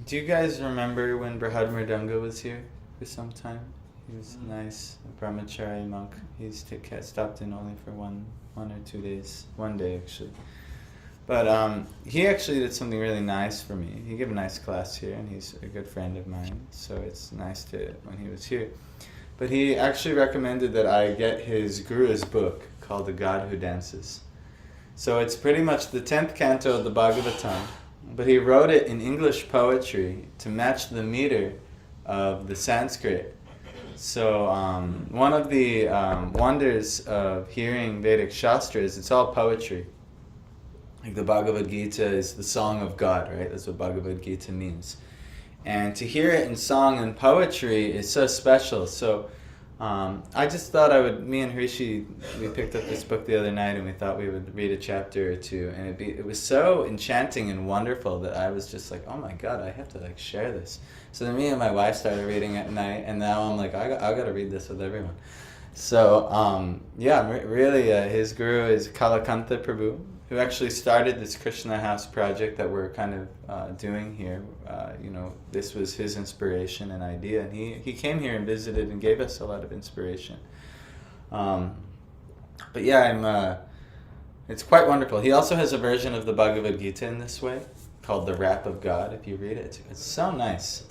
Do you guys remember when Brihad Mridanga was here for some time? He was a nice brahmachari monk. He stopped in only for one or 2 days. One day, actually. But he actually did something really nice for me. He gave a nice class here, and he's a good friend of mine, so it's nice to when he was here. But he actually recommended that I get his guru's book called The God Who Dances. So it's pretty much the 10th canto of the Bhagavatam, but he wrote it in English poetry to match the meter of the Sanskrit. So one of the wonders of hearing Vedic Shastra is it's all poetry. Like the Bhagavad Gita is the song of God, right? That's what Bhagavad Gita means. And to hear it in song and poetry is so special. So I just thought me and Hrishi, we picked up this book the other night and we thought we would read a chapter or two. And it was so enchanting and wonderful that I was just like, oh my God, I have to like share this. So then me and my wife started reading at night, and now I'm like, I got to read this with everyone. So really his guru is Kalakanta Prabhu, who actually started this Krishna House project that we're kind of doing here. This was his inspiration and idea, and he came here and visited and gave us a lot of inspiration. It's quite wonderful. He also has a version of the Bhagavad Gita in this way, called The Rap of God. If you read it, it's so nice.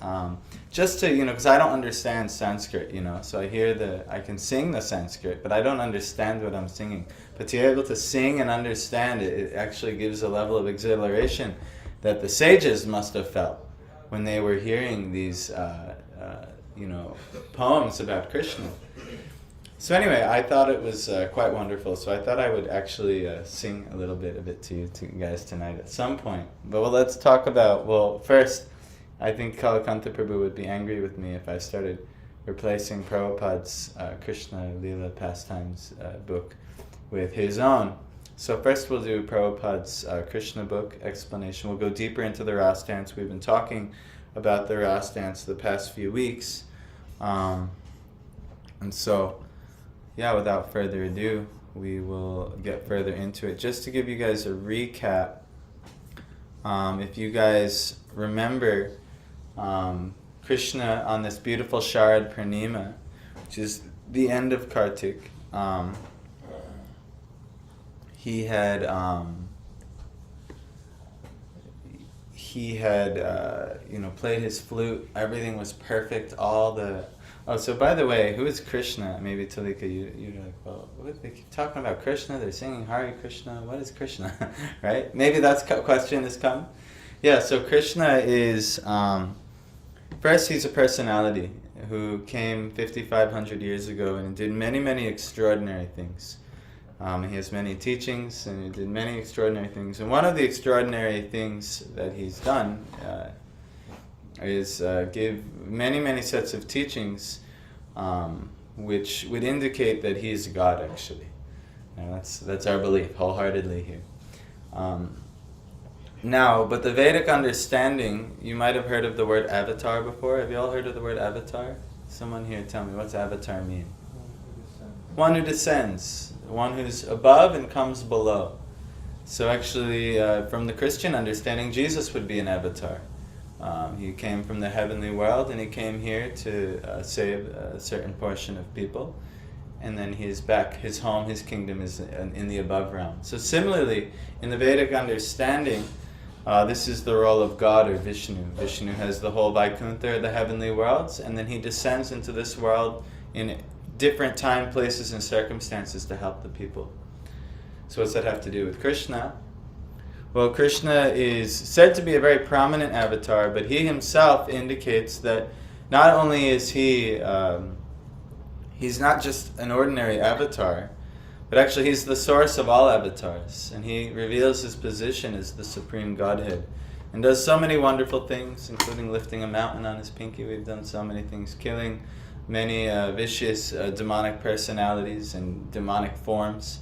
Just to, because I don't understand Sanskrit, so I can sing the Sanskrit, but I don't understand what I'm singing. But to be able to sing and understand it, it actually gives a level of exhilaration that the sages must have felt when they were hearing these, poems about Krishna. So anyway, I thought it was quite wonderful, so I thought I would actually sing a little bit of it to you guys tonight at some point. But let's talk about, first, I think Kalakanta Prabhu would be angry with me if I started replacing Prabhupada's Krishna Lila pastimes book with his own. So first we'll do Prabhupada's Krishna book explanation. We'll go deeper into the Rasa dance. We've been talking about the Rasa dance the past few weeks. Without further ado, we will get further into it. Just to give you guys a recap, if you guys remember Krishna on this beautiful Sharad Purnima, which is the end of Kartik, he had played his flute. Everything was perfect. So by the way, who is Krishna? Maybe Talika, you're like, well, they keep talking about Krishna. They're singing Hare Krishna. What is Krishna? Right? Maybe that's question has come. Yeah. So Krishna is first. He's a personality who came 5,500 years ago and did many, many extraordinary things. He has many teachings, and he did many extraordinary things. And one of the extraordinary things that he's done is give many, many sets of teachings which would indicate that he's God, actually. That's our belief, wholeheartedly here. But the Vedic understanding, you might have heard of the word avatar before. Have you all heard of the word avatar? Someone here tell me, what's avatar mean? One who descends. One who's above and comes below. So actually, from the Christian understanding, Jesus would be an avatar. He came from the heavenly world, and he came here to save a certain portion of people. And then he's back. His home, his kingdom is in the above realm. So similarly, in the Vedic understanding, this is the role of God, or Vishnu. Vishnu has the whole Vaikuntha, the heavenly worlds, and then he descends into this world in different time, places, and circumstances to help the people. So what's that have to do with Krishna? Well, Krishna is said to be a very prominent avatar, but he himself indicates that not only is he's not just an ordinary avatar, but actually he's the source of all avatars, and he reveals his position as the Supreme Godhead, and does so many wonderful things, including lifting a mountain on his pinky. We've done so many things, killing many vicious demonic personalities and demonic forms,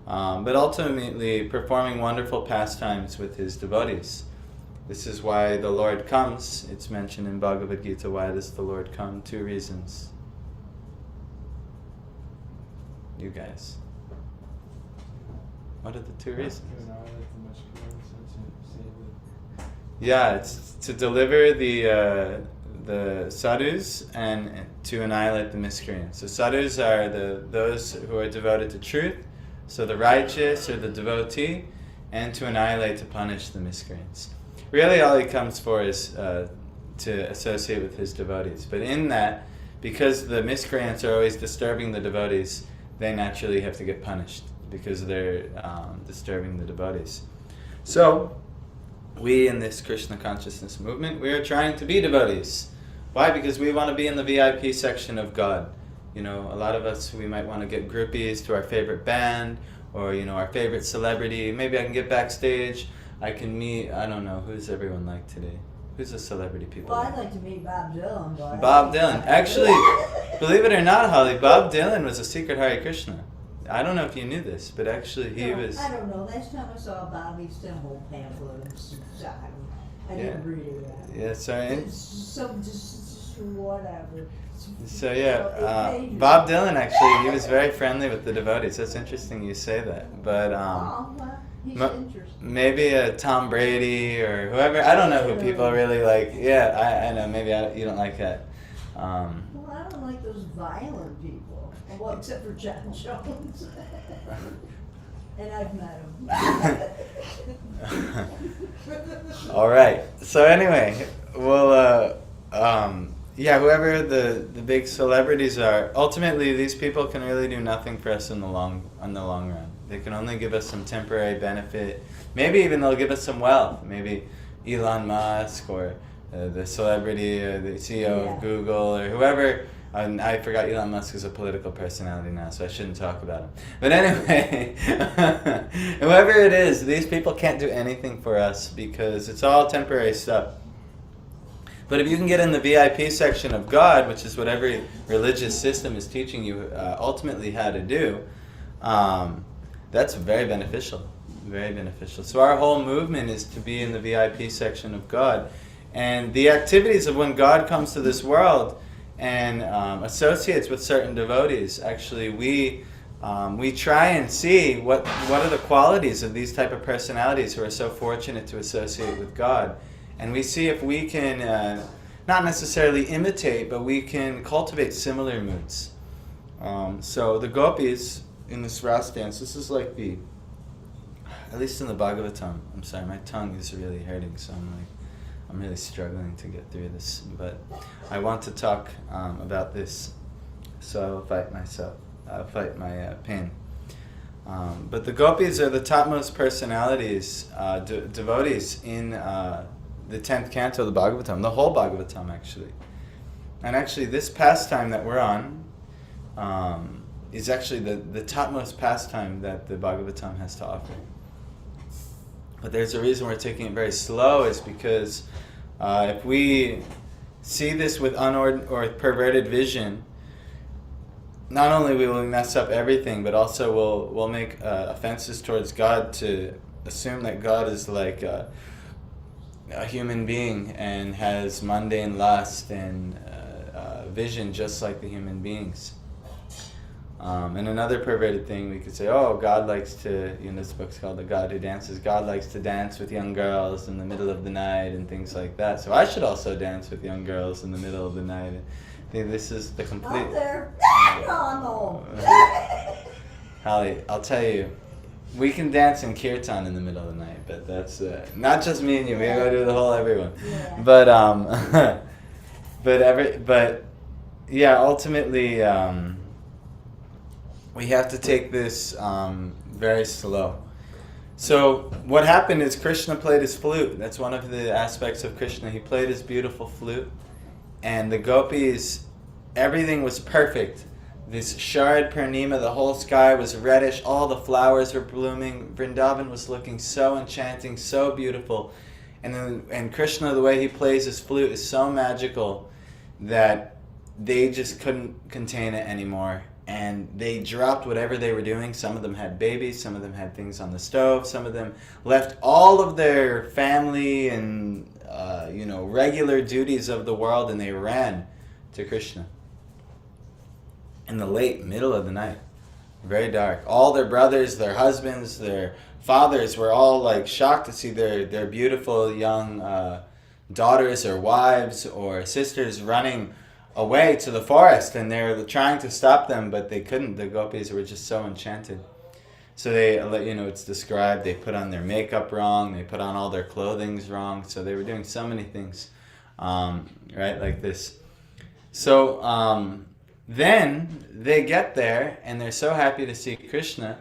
but ultimately performing wonderful pastimes with his devotees. This is why the Lord comes. It's mentioned in Bhagavad Gita, why does the Lord come? 2 reasons. You guys. What are the 2 reasons? Yeah, it's to deliver the sadhus and to annihilate the miscreants. So sadhus are those who are devoted to truth, so the righteous or the devotee, and to annihilate, to punish the miscreants. Really all he comes for is to associate with his devotees. But in that, because the miscreants are always disturbing the devotees, they naturally have to get punished because they're disturbing the devotees. So, we in this Krishna consciousness movement, we are trying to be devotees. Why? Because we want to be in the VIP section of God. You know, a lot of us, we might want to get groupies to our favorite band, or, you know, our favorite celebrity. Maybe I can get backstage. I can meet, I don't know, who's everyone like today? Who's a celebrity people? Well, I'd like to meet Bob Dylan. But Bob Dylan. Actually, believe it or not, Holly, Bob Dylan was a secret Hare Krishna. I don't know if you knew this, but actually he was... I don't know. Last time I saw Bobby's symbol pamphlet, I didn't read it. Yeah, so... Just whatever. So yeah, Bob Dylan actually, he was very friendly with the devotees. That's interesting you say that. But he's interesting. Maybe Tom Brady or whoever. I don't know who people really like. Yeah, I know. Maybe you don't like that. Well, I don't like those violent people. Well, except for John Jones. And I've met him. All right. So anyway, well, yeah, whoever the big celebrities are, ultimately these people can really do nothing for us in the long run. They can only give us some temporary benefit. Maybe even they'll give us some wealth. Maybe Elon Musk or the celebrity or the CEO of Google or whoever. I forgot Elon Musk is a political personality now, so I shouldn't talk about him. But anyway, whoever it is, these people can't do anything for us because it's all temporary stuff. But if you can get in the VIP section of God, which is what every religious system is teaching you ultimately how to do, that's very beneficial. Very beneficial. So our whole movement is to be in the VIP section of God. And the activities of when God comes to this world and associates with certain devotees, actually we try and see what are the qualities of these type of personalities who are so fortunate to associate with God. And we see if we can, not necessarily imitate, but we can cultivate similar moods. So the gopis in this Rasa dance, this is like at least in the Bhagavatam, I'm sorry, my tongue is really hurting, so I'm really struggling to get through this. But I want to talk about this, so I'll fight myself. I'll fight my pain. But the gopis are the topmost personalities, devotees in the 10th canto of the Bhagavatam, the whole Bhagavatam actually. And actually this pastime that we're on is actually the topmost pastime that the Bhagavatam has to offer. But there's a reason we're taking it very slow, is because if we see this with or perverted vision, not only will we mess up everything, but also we'll make offenses towards God, to assume that God is like a human being and has mundane lust and vision just like the human beings. And another perverted thing, we could say, oh, God likes to, this book's called The God Who Dances, God likes to dance with young girls in the middle of the night and things like that. So I should also dance with young girls in the middle of the night. I think this is the complete... Out there. No. Holly, I'll tell you, we can dance in kirtan in the middle of the night, but that's not just me and you. We gotta do the whole everyone. Yeah. But ultimately, we have to take this very slow. So what happened is Krishna played his flute. That's one of the aspects of Krishna. He played his beautiful flute, and the gopis, everything was perfect. This Sharad Purnima, the whole sky was reddish, all the flowers were blooming, Vrindavan was looking so enchanting, so beautiful. And Krishna, the way he plays his flute is so magical that they just couldn't contain it anymore. And they dropped whatever they were doing. Some of them had babies, some of them had things on the stove, some of them left all of their family and regular duties of the world, and they ran to Krishna in the late middle of the night. Very dark. All their brothers, their husbands, their fathers were all like shocked to see their beautiful young daughters or wives or sisters running away to the forest, and they were trying to stop them, but they couldn't. The gopis were just so enchanted. So they, it's described, they put on their makeup wrong, they put on all their clothings wrong, so they were doing so many things, right, like this. So then they get there, and they're so happy to see Krishna.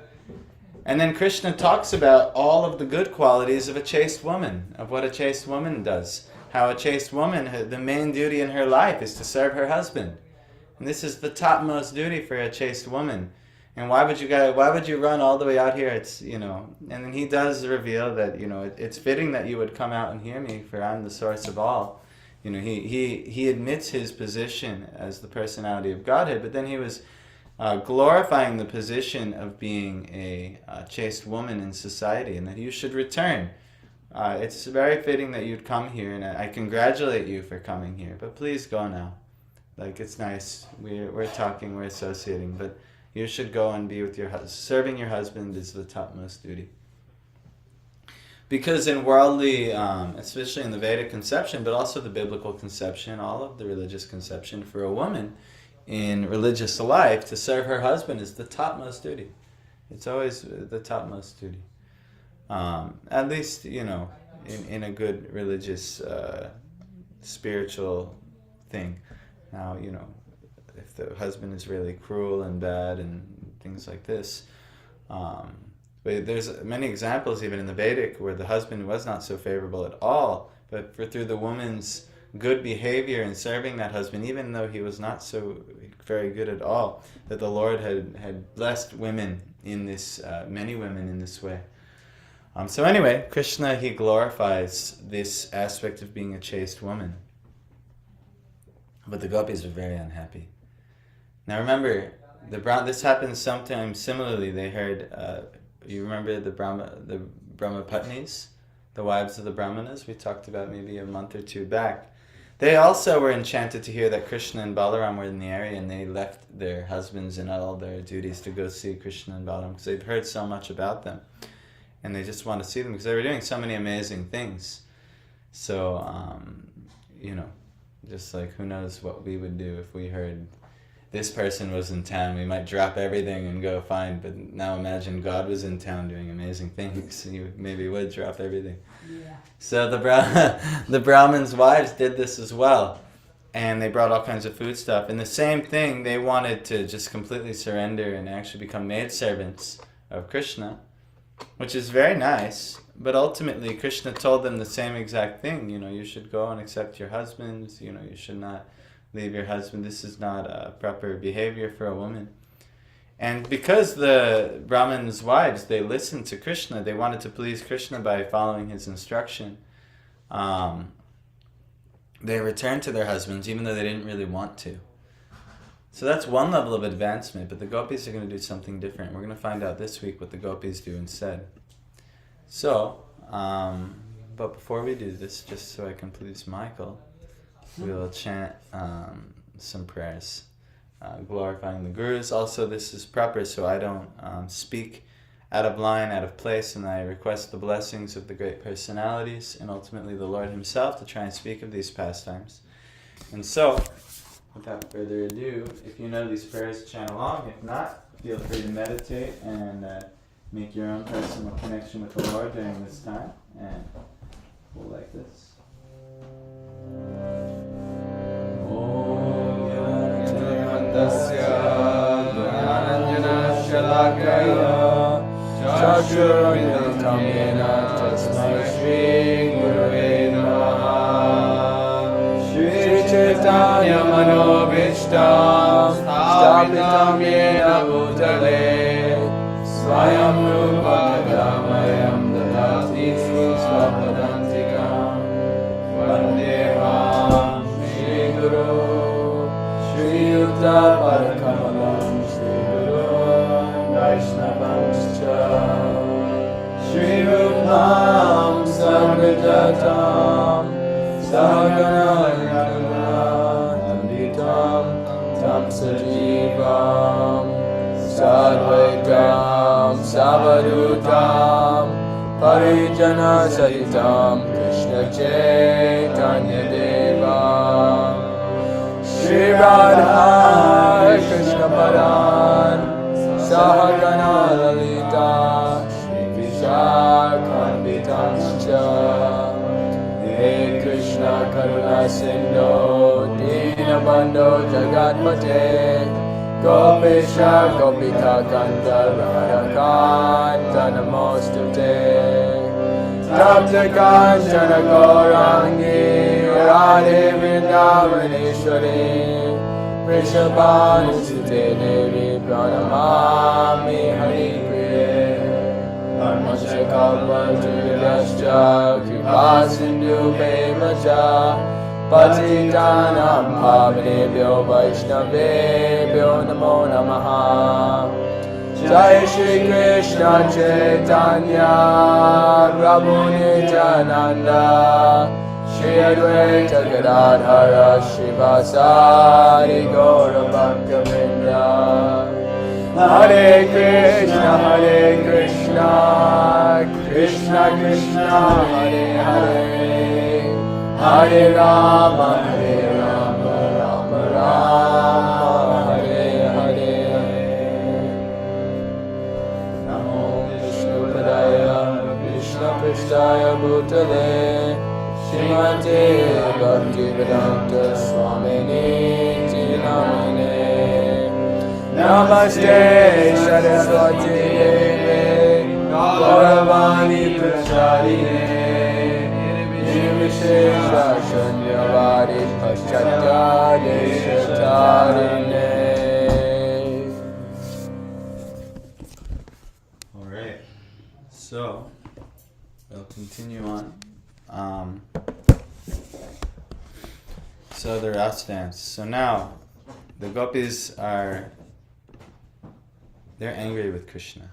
And then Krishna talks about all of the good qualities of a chaste woman, of what a chaste woman does. How a chaste woman, the main duty in her life is to serve her husband. And this is the topmost duty for a chaste woman. And why would you run all the way out here? It's, and then he does reveal that, it's fitting that you would come out and hear me, for I'm the source of all. He admits his position as the personality of Godhead, but then he was glorifying the position of being a chaste woman in society, and that you should return. It's very fitting that you'd come here, and I congratulate you for coming here, but please go now. Like, it's nice, we're talking, we're associating, but you should go and be with your husband. Serving your husband is the topmost duty. Because in worldly, especially in the Vedic conception, but also the biblical conception, all of the religious conception, for a woman in religious life, to serve her husband is the topmost duty. It's always the topmost duty. At least, in a good religious, spiritual thing. Now, if the husband is really cruel and bad and things like this. But there's many examples even in the Vedic where the husband was not so favorable at all, but through the woman's good behavior in serving that husband, even though he was not so very good at all, that the Lord had blessed women in this, many women in this way. So anyway, Krishna, he glorifies this aspect of being a chaste woman. But the gopis were very unhappy. Now remember, this happened sometimes similarly. They heard, you remember the Brahma Patnis, the wives of the Brahmanas, we talked about maybe a month or two back. They also were enchanted to hear that Krishna and Balaram were in the area, and they left their husbands and all their duties to go see Krishna and Balaram, because they've heard so much about them. And they just want to see them, because they were doing so many amazing things. So, just like, who knows what we would do if we heard this person was in town. We might drop everything and go find, but now imagine God was in town doing amazing things. You maybe would drop everything. Yeah. So the Brahmins' wives did this as well. And they brought all kinds of food stuff. And the same thing, they wanted to just completely surrender and actually become maidservants of Krishna, which is very nice. But ultimately, Krishna told them the same exact thing. You should go and accept your husbands. You should not leave your husband. This is not a proper behavior for a woman. And because the Brahmins' wives, they listened to Krishna, they wanted to please Krishna by following his instruction. They returned to their husbands, even though they didn't really want to. So that's one level of advancement, but the gopis are going to do something different. We're going to find out this week what the gopis do instead. So, but before we do this, just so I can please Michael, we'll chant some prayers, glorifying the gurus. Also, this is proper, so I don't speak out of line, out of place, and I request the blessings of the great personalities and ultimately the Lord himself to try and speak of these pastimes. And so, without further ado, if you know these prayers, chant along. If not, feel free to meditate and make your own personal connection with the Lord during this time. And we'll like this. Chaitanya Manobishtam Stapitam Yena Bhutale Swayam Rupa Gadamayam Dadati Swapadantikam Vandeham Shri Guru Shri Yuta Parakamalam Shri Guru Vaishnavanscha Shri Rupam Sarvajatam Sahagana Sajivam Sadvaita Sadhutam Parijana Sahitam Krishna Chaitanya Devam Shri Radha Krishna Padan Sahagana Lalita Shri Vishakhambitamscha He Krishna Karuna Sindhu Dinabandhu Jagatpate Gopesha Gopika Kanta Radhakanta Namostute Tapta Kanchana Gaurangi Radhe Vrindavaneshwari Vrishabhanusute Devi Pranamami Hari Priye Dharmashakalpaturiyascha Kripa Sindhu Bhemacha Patitanam Pavanebhyo Vaishnavebhyo Namo Namaha Jai Shri Krishna Chaitanya Prabhu Nityananda Shri Advaita Gadadhara Srivasari Gaura Bhaktivinoda Hare Krishna Krishna Krishna Hare Hare Hare Rama Rama Rama Hare Hare Namo Vishnu Padaya Krishna Prasthaya Bhutale Srimate Bhaktivedanta Swamini Namine Namaste Saraswati Deve Gauravani Prasarine Nirvishesha Shanyavari Paschatya Alright, so we'll continue on. So the Rasa dance. So now the gopis they're angry with Krishna.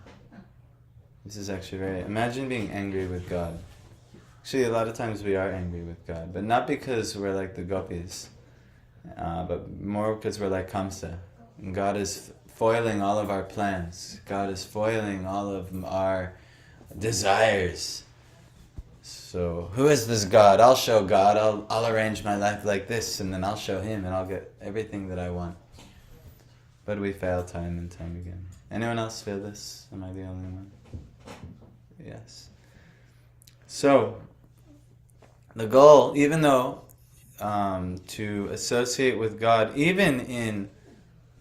This is actually imagine being angry with God. Actually, a lot of times we are angry with God, but not because we're like the gopis, but more because we're like Kamsa. And God is foiling all of our plans. God is foiling all of our desires. So, who is this God? I'll show God. I'll arrange my life like this, and then I'll show Him, and I'll get everything that I want. But we fail time and time again. Anyone else feel this? Am I the only one? Yes. So, the goal, even though to associate with God, even in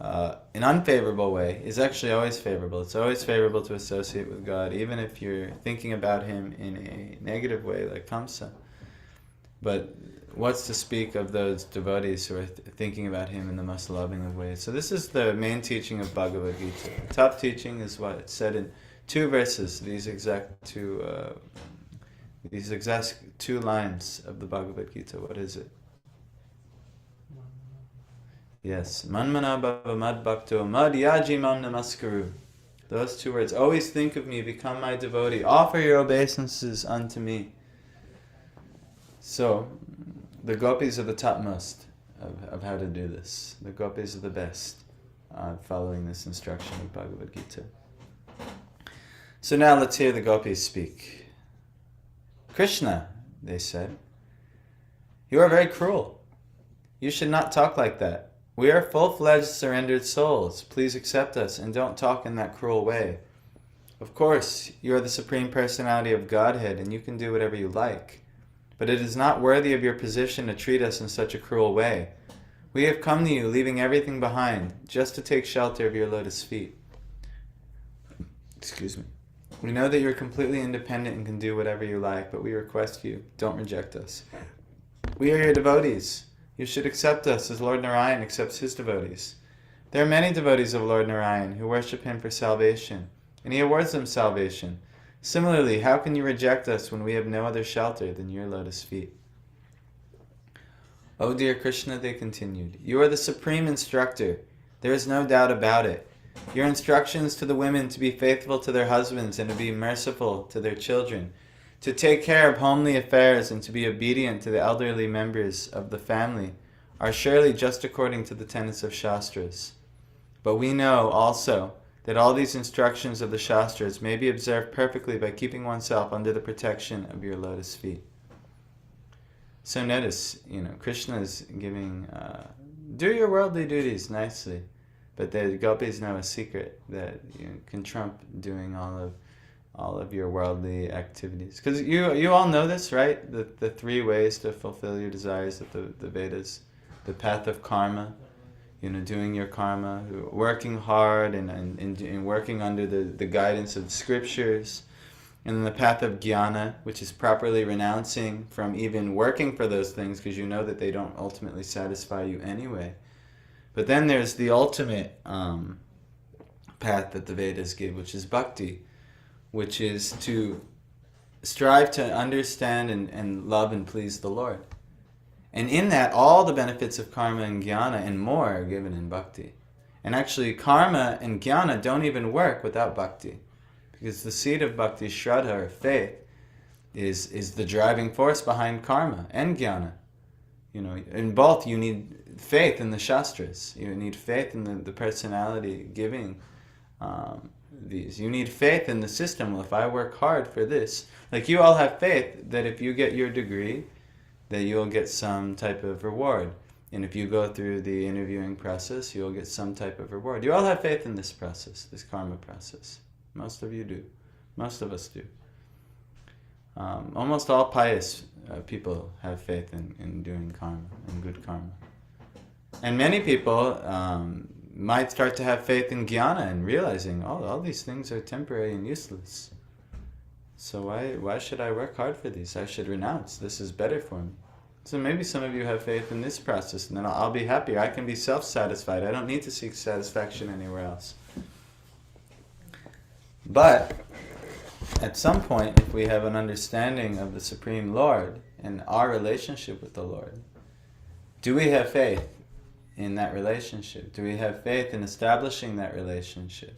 an unfavorable way, is actually always favorable. It's always favorable to associate with God, even if you're thinking about Him in a negative way, like Kamsa. But what's to speak of those devotees who are thinking about Him in the most loving of ways? So this is the main teaching of Bhagavad Gita. The top teaching is what? It's said in two verses, these exact two lines of the Bhagavad Gita. What is it? Yes. Manmana bhava mad bhakto mad yaji mam namaskaru. Those two words. Always think of me, become my devotee. Offer your obeisances unto me. So, the gopis are the topmost of how to do this. The gopis are the best following this instruction of Bhagavad Gita. So now let's hear the gopis speak. Krishna, they said, you are very cruel. You should not talk like that. We are full-fledged surrendered souls. Please accept us and don't talk in that cruel way. Of course, you are the Supreme Personality of Godhead and you can do whatever you like. But it is not worthy of your position to treat us in such a cruel way. We have come to you leaving everything behind just to take shelter of your lotus feet. Excuse me. We know that you're completely independent and can do whatever you like, but we request you, don't reject us. We are your devotees. You should accept us as Lord Narayan accepts his devotees. There are many devotees of Lord Narayan who worship him for salvation, and he awards them salvation. Similarly, how can you reject us when we have no other shelter than your lotus feet? O dear Krishna, they continued, you are the supreme instructor. There is no doubt about it. Your instructions to the women to be faithful to their husbands and to be merciful to their children, to take care of homely affairs and to be obedient to the elderly members of the family are surely just according to the tenets of Shastras. But we know also that all these instructions of the Shastras may be observed perfectly by keeping oneself under the protection of your lotus feet. So notice, Krishna is giving, do your worldly duties nicely, but the gopis know a secret that can trump doing all of your worldly activities. Because you all know this, right? The 3 ways to fulfill your desires of the Vedas. The path of karma, doing your karma, working hard and working under the guidance of the scriptures. And then the path of jnana, which is properly renouncing from even working for those things because you know that they don't ultimately satisfy you anyway. But then there's the ultimate path that the Vedas give, which is bhakti, which is to strive to understand and love and please the Lord. And in that, all the benefits of karma and jnana and more are given in bhakti. And actually, karma and jnana don't even work without bhakti. Because the seed of bhakti, shraddha, or faith, is the driving force behind karma and jnana. In both you need faith in the Shastras. You need faith in the personality giving these. You need faith in the system. Well, if I work hard for this, like you all have faith that if you get your degree, that you'll get some type of reward. And if you go through the interviewing process, you'll get some type of reward. You all have faith in this process, this karma process. Most of you do. Most of us do. Almost all pious people have faith in doing karma, in good karma. And many people might start to have faith in jnana and realizing, all these things are temporary and useless. So why should I work hard for these? I should renounce. This is better for me. So maybe some of you have faith in this process, and then I'll be happier. I can be self-satisfied. I don't need to seek satisfaction anywhere else. But at some point, if we have an understanding of the Supreme Lord and our relationship with the Lord, do we have faith in that relationship? Do we have faith in establishing that relationship?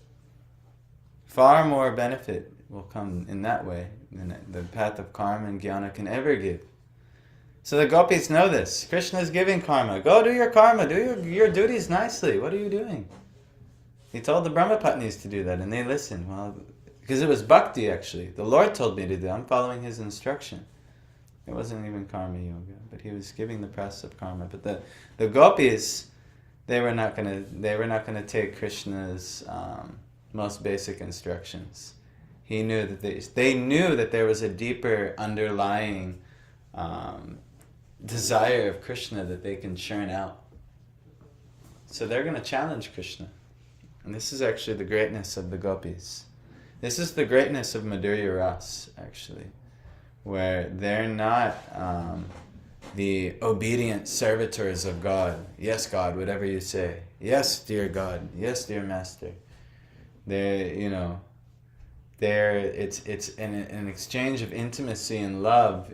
Far more benefit will come in that way than the path of karma and jnana can ever give. So the gopis know this. Krishna is giving karma. Go do your karma. Do your duties nicely. What are you doing? He told the Brahmapatnis to do that, and they listened. Well, because it was bhakti, actually. The Lord told me to do it. I'm following His instruction. It wasn't even karma yoga, but He was giving the process of karma. But the gopis, they were not gonna take Krishna's most basic instructions. He knew that they knew that there was a deeper underlying desire of Krishna that they can churn out. So they're going to challenge Krishna. And this is actually the greatness of the gopis. This is the greatness of Madhurya Ras, actually, where they're not the obedient servitors of God. Yes, God, whatever you say. Yes, dear God. Yes, dear Master. It's an exchange of intimacy and love,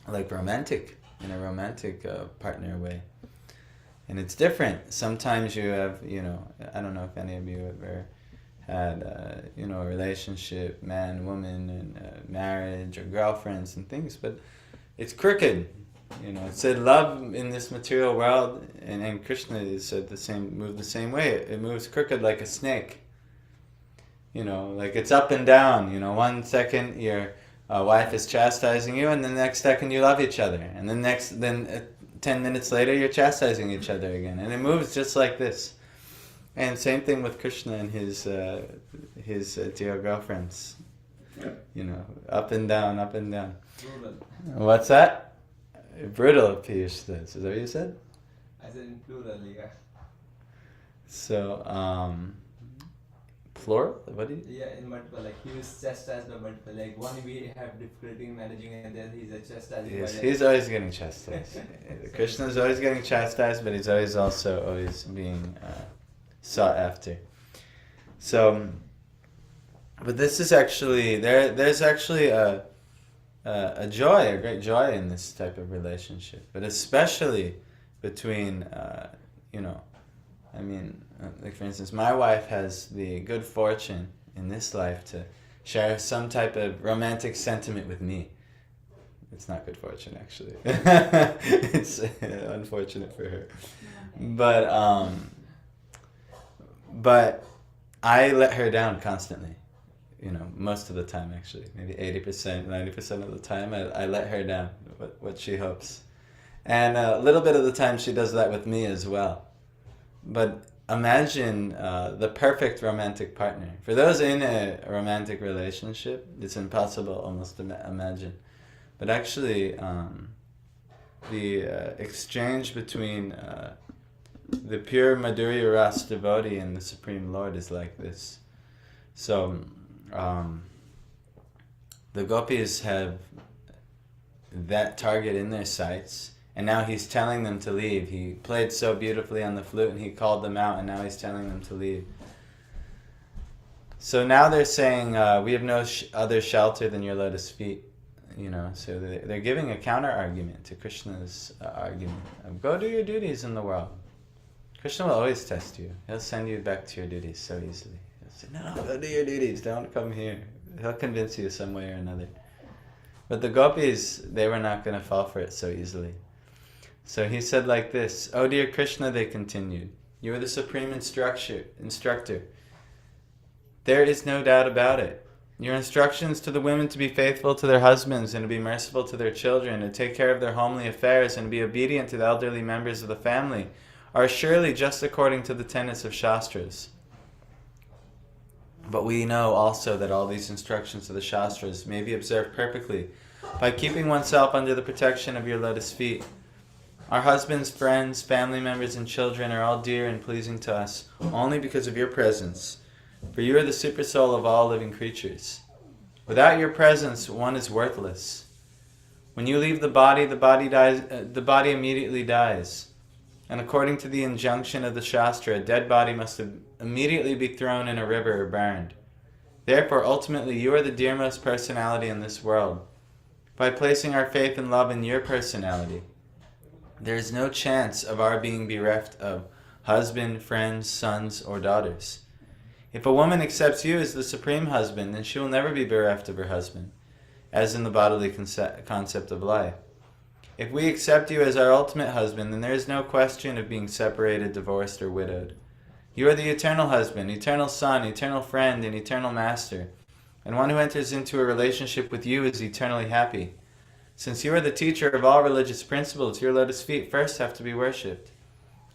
like romantic, in a romantic partner way. And it's different. Sometimes you have, I don't know if any of you ever had, a relationship, man, woman, and marriage or girlfriends and things, but it's crooked. It said love in this material world, and Krishna is said move the same way. It moves crooked like a snake. Like it's up and down. 1 second your wife is chastising you, and then the next second you love each other, and then 10 minutes later you're chastising each other again, and it moves just like this. And same thing with Krishna and his dear girlfriends. Up and down, up and down. Brutal. What's that? Brutal, Piyush says. Is that what you said? I said in plural, yeah. So, plural? What do you? Yeah, in multiple, like he was chastised by multiple. Like one we have difficulty in managing, and then he's a chastising. He's always getting chastised. Krishna's always getting chastised, but he's always being sought after. So, but this is actually there's actually a great joy in this type of relationship, but especially between like for instance, my wife has the good fortune in this life to share some type of romantic sentiment with me. It's not good fortune, actually. It's unfortunate for her. But I let her down constantly. Most of the time, actually. Maybe 80%, 90% of the time, I let her down, what she hopes. And a little bit of the time she does that with me as well. But imagine the perfect romantic partner. For those in a romantic relationship, it's impossible almost to imagine. But actually, the exchange between the pure Madhurya Rasa devotee and the Supreme Lord is like this. So, the gopis have that target in their sights, and now he's telling them to leave. He played so beautifully on the flute and he called them out, and now he's telling them to leave. So now they're saying, we have no other shelter than your lotus feet. So they're giving a counter argument to Krishna's argument of, go do your duties in the world. Krishna will always test you. He'll send you back to your duties so easily. He'll say, no, go do your duties, don't come here. He'll convince you some way or another. But the gopis, they were not going to fall for it so easily. So he said like this, "O dear Krishna," they continued, "you are the supreme instructor. There is no doubt about it. Your instructions to the women to be faithful to their husbands and to be merciful to their children, to take care of their homely affairs and to be obedient to the elderly members of the family are surely just according to the tenets of Shastras. But we know also that all these instructions of the Shastras may be observed perfectly by keeping oneself under the protection of your lotus feet. Our husbands, friends, family members, and children are all dear and pleasing to us only because of your presence, for you are the supersoul of all living creatures. Without your presence, one is worthless. When you leave the body dies. The body immediately dies. And according to the injunction of the Shastra, a dead body must immediately be thrown in a river or burned. Therefore, ultimately, you are the dearmost personality in this world. By placing our faith and love in your personality, there is no chance of our being bereft of husband, friends, sons, or daughters. If a woman accepts you as the supreme husband, then she will never be bereft of her husband, as in the bodily concept of life. If we accept you as our ultimate husband, then there is no question of being separated, divorced, or widowed. You are the eternal husband, eternal son, eternal friend, and eternal master, and one who enters into a relationship with you is eternally happy. Since you are the teacher of all religious principles, your lotus feet first have to be worshipped.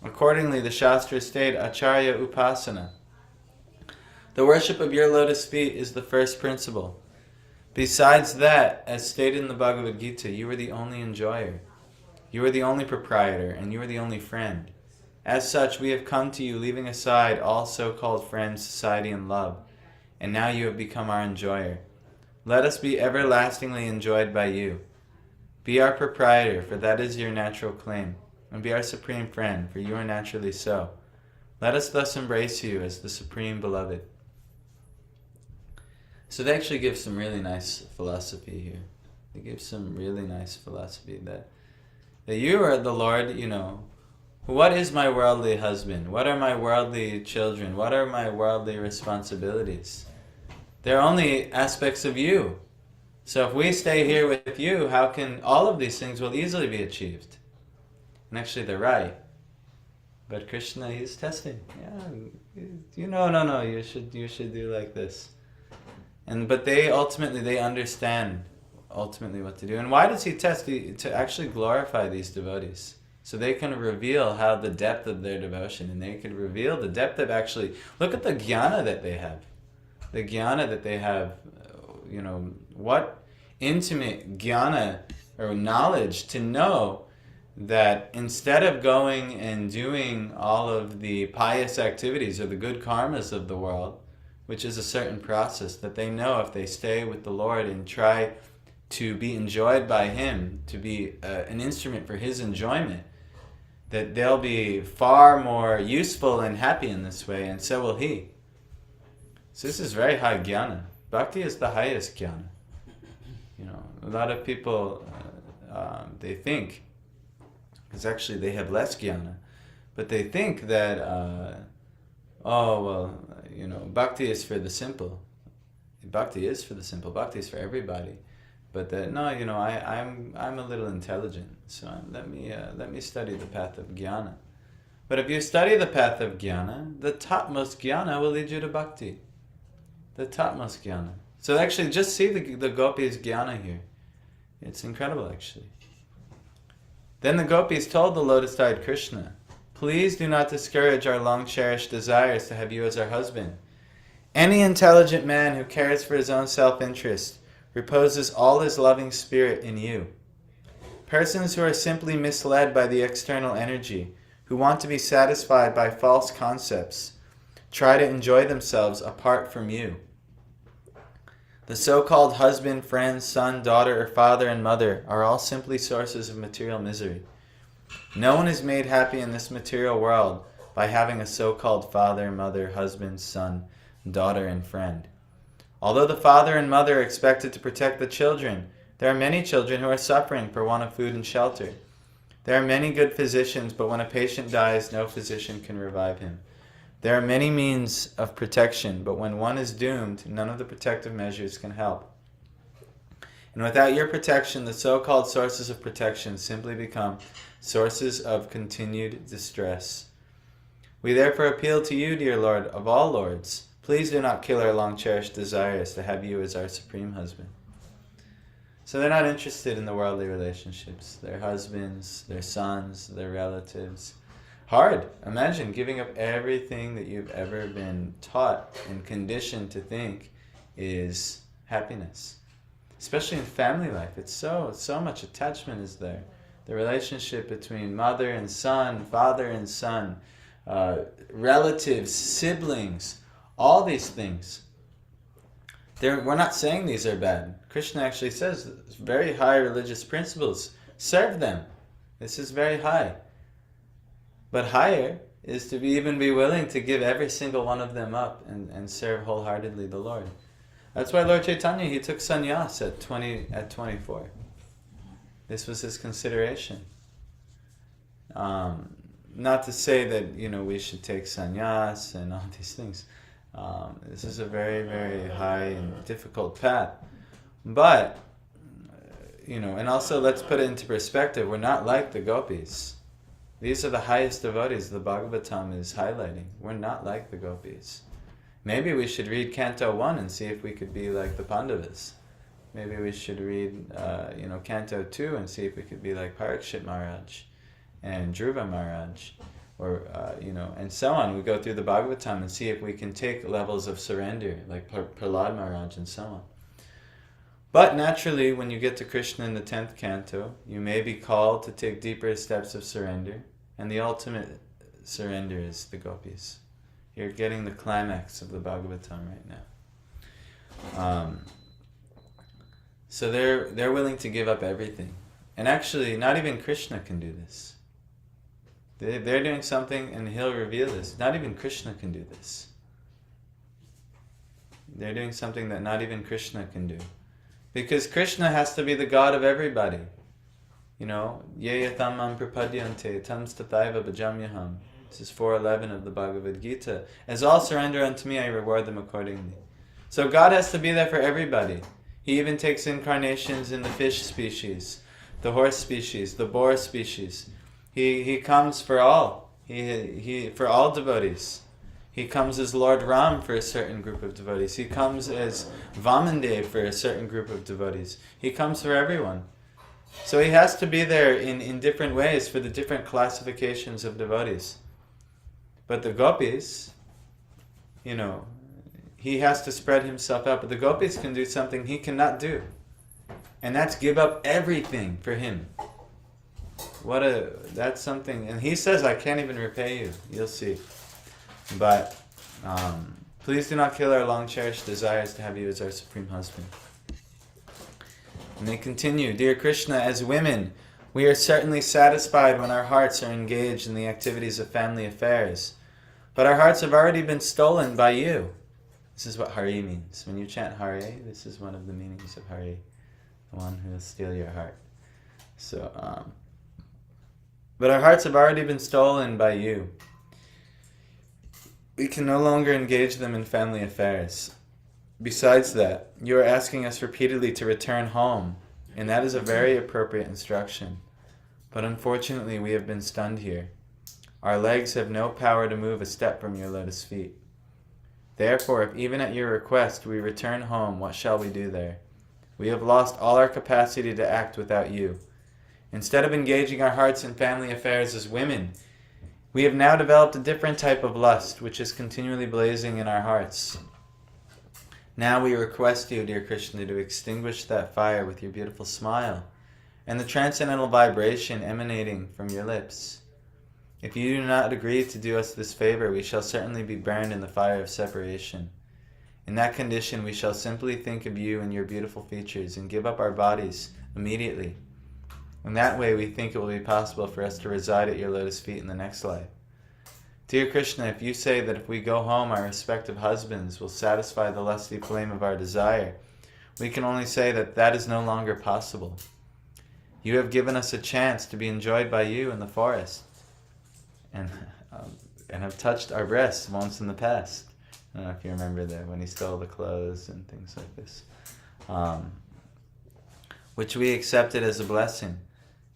Accordingly, the Shastras state, Acharya Upasana. The worship of your lotus feet is the first principle. Besides that, as stated in the Bhagavad Gita, you are the only enjoyer. You are the only proprietor, and you are the only friend. As such, we have come to you, leaving aside all so-called friends, society, and love, and now you have become our enjoyer. Let us be everlastingly enjoyed by you. Be our proprietor, for that is your natural claim, and be our supreme friend, for you are naturally so. Let us thus embrace you as the supreme beloved." So they actually give some really nice philosophy here. They give some really nice philosophy that you are the Lord, what is my worldly husband? What are my worldly children? What are my worldly responsibilities? They're only aspects of you. So if we stay here with you, how can all of these things will easily be achieved? And actually they're right. But Krishna, he's testing. No, you should do like this. But they understand ultimately what to do. And why does he test? To actually glorify these devotees. So they can reveal how the depth of their devotion, and they can reveal the depth of actually, look at the jnana that they have. The jnana that they have, what intimate jnana or knowledge to know that instead of going and doing all of the pious activities or the good karmas of the world, which is a certain process, that they know if they stay with the Lord and try to be enjoyed by Him, to be an instrument for His enjoyment, that they'll be far more useful and happy in this way, and so will He. So this is very high jnana. Bhakti is the highest jnana. A lot of people, they think, because actually they have less jnana, but they think that, bhakti is for the simple. Bhakti is for the simple. Bhakti is for everybody. But that I'm a little intelligent, so let me study the path of jnana. But if you study the path of jnana, the topmost jnana will lead you to bhakti. The topmost jnana. So actually just see the gopis' jnana here. It's incredible actually. Then the gopis told the lotus-eyed Krishna, please do not discourage our long-cherished desires to have you as our husband. Any intelligent man who cares for his own self-interest reposes all his loving spirit in you. Persons who are simply misled by the external energy, who want to be satisfied by false concepts, try to enjoy themselves apart from you. The so-called husband, friend, son, daughter, or father and mother are all simply sources of material misery. No one is made happy in this material world by having a so-called father, mother, husband, son, daughter, and friend. Although the father and mother are expected to protect the children, there are many children who are suffering for want of food and shelter. There are many good physicians, but when a patient dies, no physician can revive him. There are many means of protection, but when one is doomed, none of the protective measures can help. And without your protection, the so-called sources of protection simply become sources of continued distress. We therefore appeal to you, dear Lord of all lords, please do not kill our long-cherished desires to have you as our supreme husband. So they're not interested in the worldly relationships. Their husbands, their sons, their relatives. Hard. Imagine giving up everything that you've ever been taught and conditioned to think is happiness. Especially in family life. It's so much attachment is there. The relationship between mother and son, father and son, relatives, siblings, all these things. We're not saying these are bad. Krishna actually says very high religious principles. Serve them. This is very high. But higher is to even be willing to give every single one of them up and serve wholeheartedly the Lord. That's why Lord Chaitanya, he took sannyas at 24. This was his consideration. Not to say that we should take sannyas and all these things. This is a very, very high and difficult path. But, and also let's put it into perspective. We're not like the gopis. These are the highest devotees the Bhagavatam is highlighting. We're not like the gopis. Maybe we should read Canto 1 and see if we could be like the Pandavas. Maybe we should read, Canto 2 and see if we could be like Parikshit Maharaj and Dhruva Maharaj. Or, and so on. We go through the Bhagavatam and see if we can take levels of surrender, like Prahlad Maharaj and so on. But naturally, when you get to Krishna in the 10th canto, you may be called to take deeper steps of surrender. And the ultimate surrender is the gopis. You're getting the climax of the Bhagavatam right now. So they're willing to give up everything. And actually, not even Krishna can do this. They're doing something, and he'll reveal this. Not even Krishna can do this. They're doing something that not even Krishna can do. Because Krishna has to be the God of everybody. Ye yatamam prapadyante tam stataiva bhajamyaham. This is 4:11 of the Bhagavad Gita. As all surrender unto me, I reward them accordingly. So God has to be there for everybody. He even takes incarnations in the fish species, the horse species, the boar species. He comes for all. He for all devotees. He comes as Lord Ram for a certain group of devotees. He comes as Vamandev for a certain group of devotees. He comes for everyone. So he has to be there in different ways for the different classifications of devotees. But the gopis, he has to spread himself out. But the gopis can do something he cannot do. And that's give up everything for him. That's something. And he says, I can't even repay you. You'll see. But please do not kill our long-cherished desires to have you as our supreme husband. And they continue, Dear Krishna, as women, we are certainly satisfied when our hearts are engaged in the activities of family affairs. But our hearts have already been stolen by you. This is what Hari means. When you chant Hare, this is one of the meanings of Hari. The one who will steal your heart. So, but our hearts have already been stolen by you. We can no longer engage them in family affairs. Besides that, you are asking us repeatedly to return home, and that is a very appropriate instruction. But unfortunately, we have been stunned here. Our legs have no power to move a step from your lotus feet. Therefore, if even at your request we return home, what shall we do there? We have lost all our capacity to act without you. Instead of engaging our hearts in family affairs as women, we have now developed a different type of lust, which is continually blazing in our hearts. Now we request you, dear Krishna, to extinguish that fire with your beautiful smile and the transcendental vibration emanating from your lips. If you do not agree to do us this favor, we shall certainly be burned in the fire of separation. In that condition, we shall simply think of you and your beautiful features and give up our bodies immediately. In that way, we think it will be possible for us to reside at your lotus feet in the next life. Dear Krishna, if you say that if we go home, our respective husbands will satisfy the lusty flame of our desire, we can only say that that is no longer possible. You have given us a chance to be enjoyed by you in the forest, and have touched our breasts once in the past. I don't know if you remember that, when he stole the clothes and things like this, which we accepted as a blessing,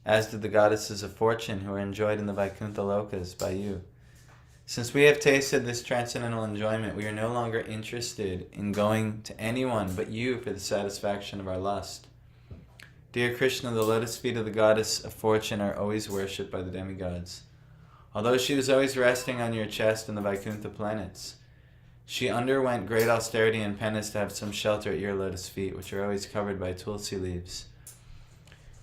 as did the goddesses of fortune who are enjoyed in the Vaikuntha Lokas by you. Since we have tasted this transcendental enjoyment, we are no longer interested in going to anyone but you for the satisfaction of our lust. Dear Krishna, the lotus feet of the goddess of fortune are always worshipped by the demigods. Although she was always resting on your chest in the Vaikuntha planets, she underwent great austerity and penance to have some shelter at your lotus feet, which are always covered by tulsi leaves.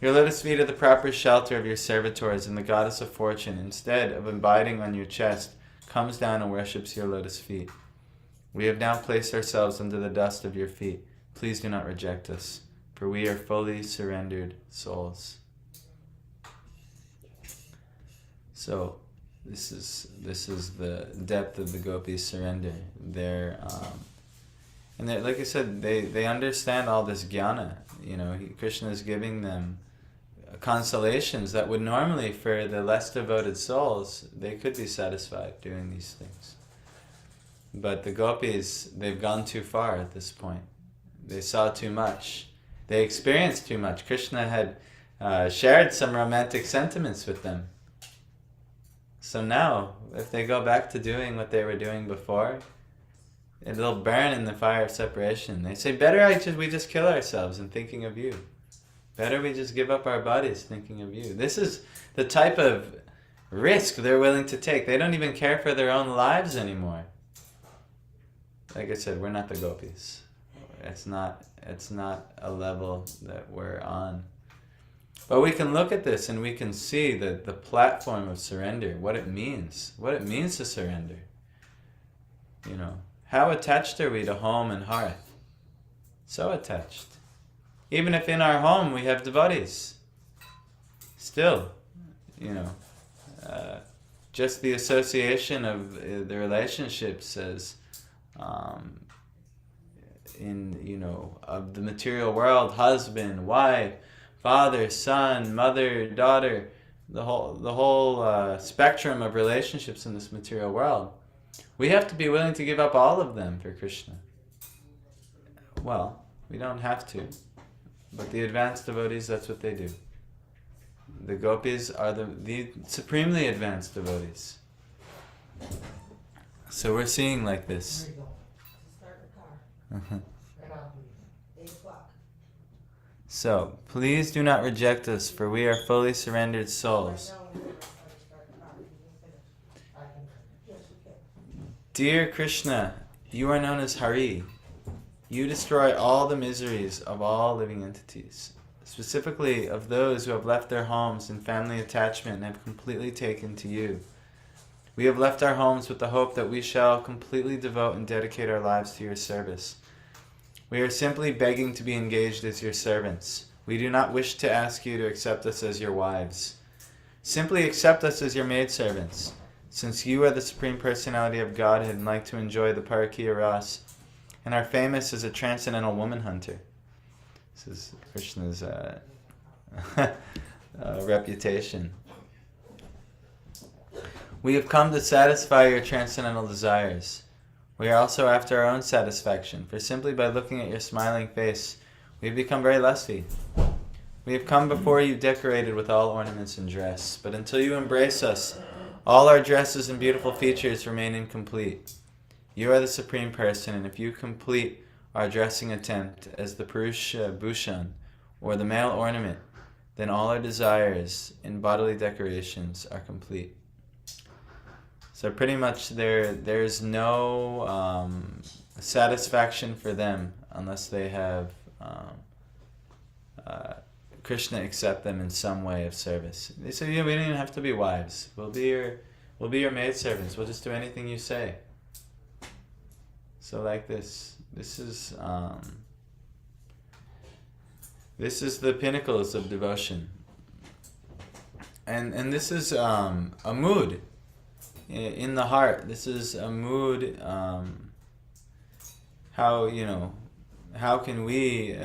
Your lotus feet are the proper shelter of your servitors, and the goddess of fortune, instead of abiding on your chest, comes down and worships your lotus feet. We have now placed ourselves under the dust of your feet. Please do not reject us, for we are fully surrendered souls. So, this is the depth of the gopis' surrender. They're like I said, they understand all this jnana. Krishna is giving them consolations that would normally, for the less devoted souls, they could be satisfied doing these things. But the gopis, they've gone too far at this point. They saw too much. They experienced too much. Krishna had shared some romantic sentiments with them. So now, if they go back to doing what they were doing before, it'll burn in the fire of separation. They say, better we just kill ourselves in thinking of you. Better we just give up our bodies thinking of you. This is the type of risk they're willing to take. They don't even care for their own lives anymore. Like I said, we're not the gopis. It's not a level that we're on. But we can look at this and we can see the platform of surrender, what it means to surrender. How attached are we to home and hearth? So attached. Even if in our home we have devotees, still, just the association of the relationships as of the material world, husband, wife, father, son, mother, daughter, the whole spectrum of relationships in this material world. We have to be willing to give up all of them for Krishna. Well, we don't have to, but the advanced devotees, that's what they do. The gopis are the supremely advanced devotees. So we're seeing like this. There you go. Start the car. Right on, please. 8 o'clock. So, please do not reject us, for we are fully surrendered souls. Dear Krishna, you are known as Hari. You destroy all the miseries of all living entities, specifically of those who have left their homes in family attachment and have completely taken to you. We have left our homes with the hope that we shall completely devote and dedicate our lives to your service. We are simply begging to be engaged as your servants. We do not wish to ask you to accept us as your wives. Simply accept us as your maidservants, since you are the Supreme Personality of Godhead and like to enjoy the Parakiya Rasa, and are famous as a transcendental woman hunter. This is Krishna's reputation. We have come to satisfy your transcendental desires. We are also after our own satisfaction, for simply by looking at your smiling face, we have become very lusty. We have come before you decorated with all ornaments and dress, but until you embrace us, All our dresses and beautiful features remain incomplete. You are the Supreme Person, and if you complete our dressing attempt as the Purusha Bhushan, or the male ornament, then all our desires in bodily decorations are complete. So pretty much there's no satisfaction for them unless they have Krishna accept them in some way of service. They say, yeah, we don't even have to be wives. We'll be your maidservants. We'll just do anything you say. So like this. This is the pinnacles of devotion. And this is a mood in the heart. This is a mood, how can we,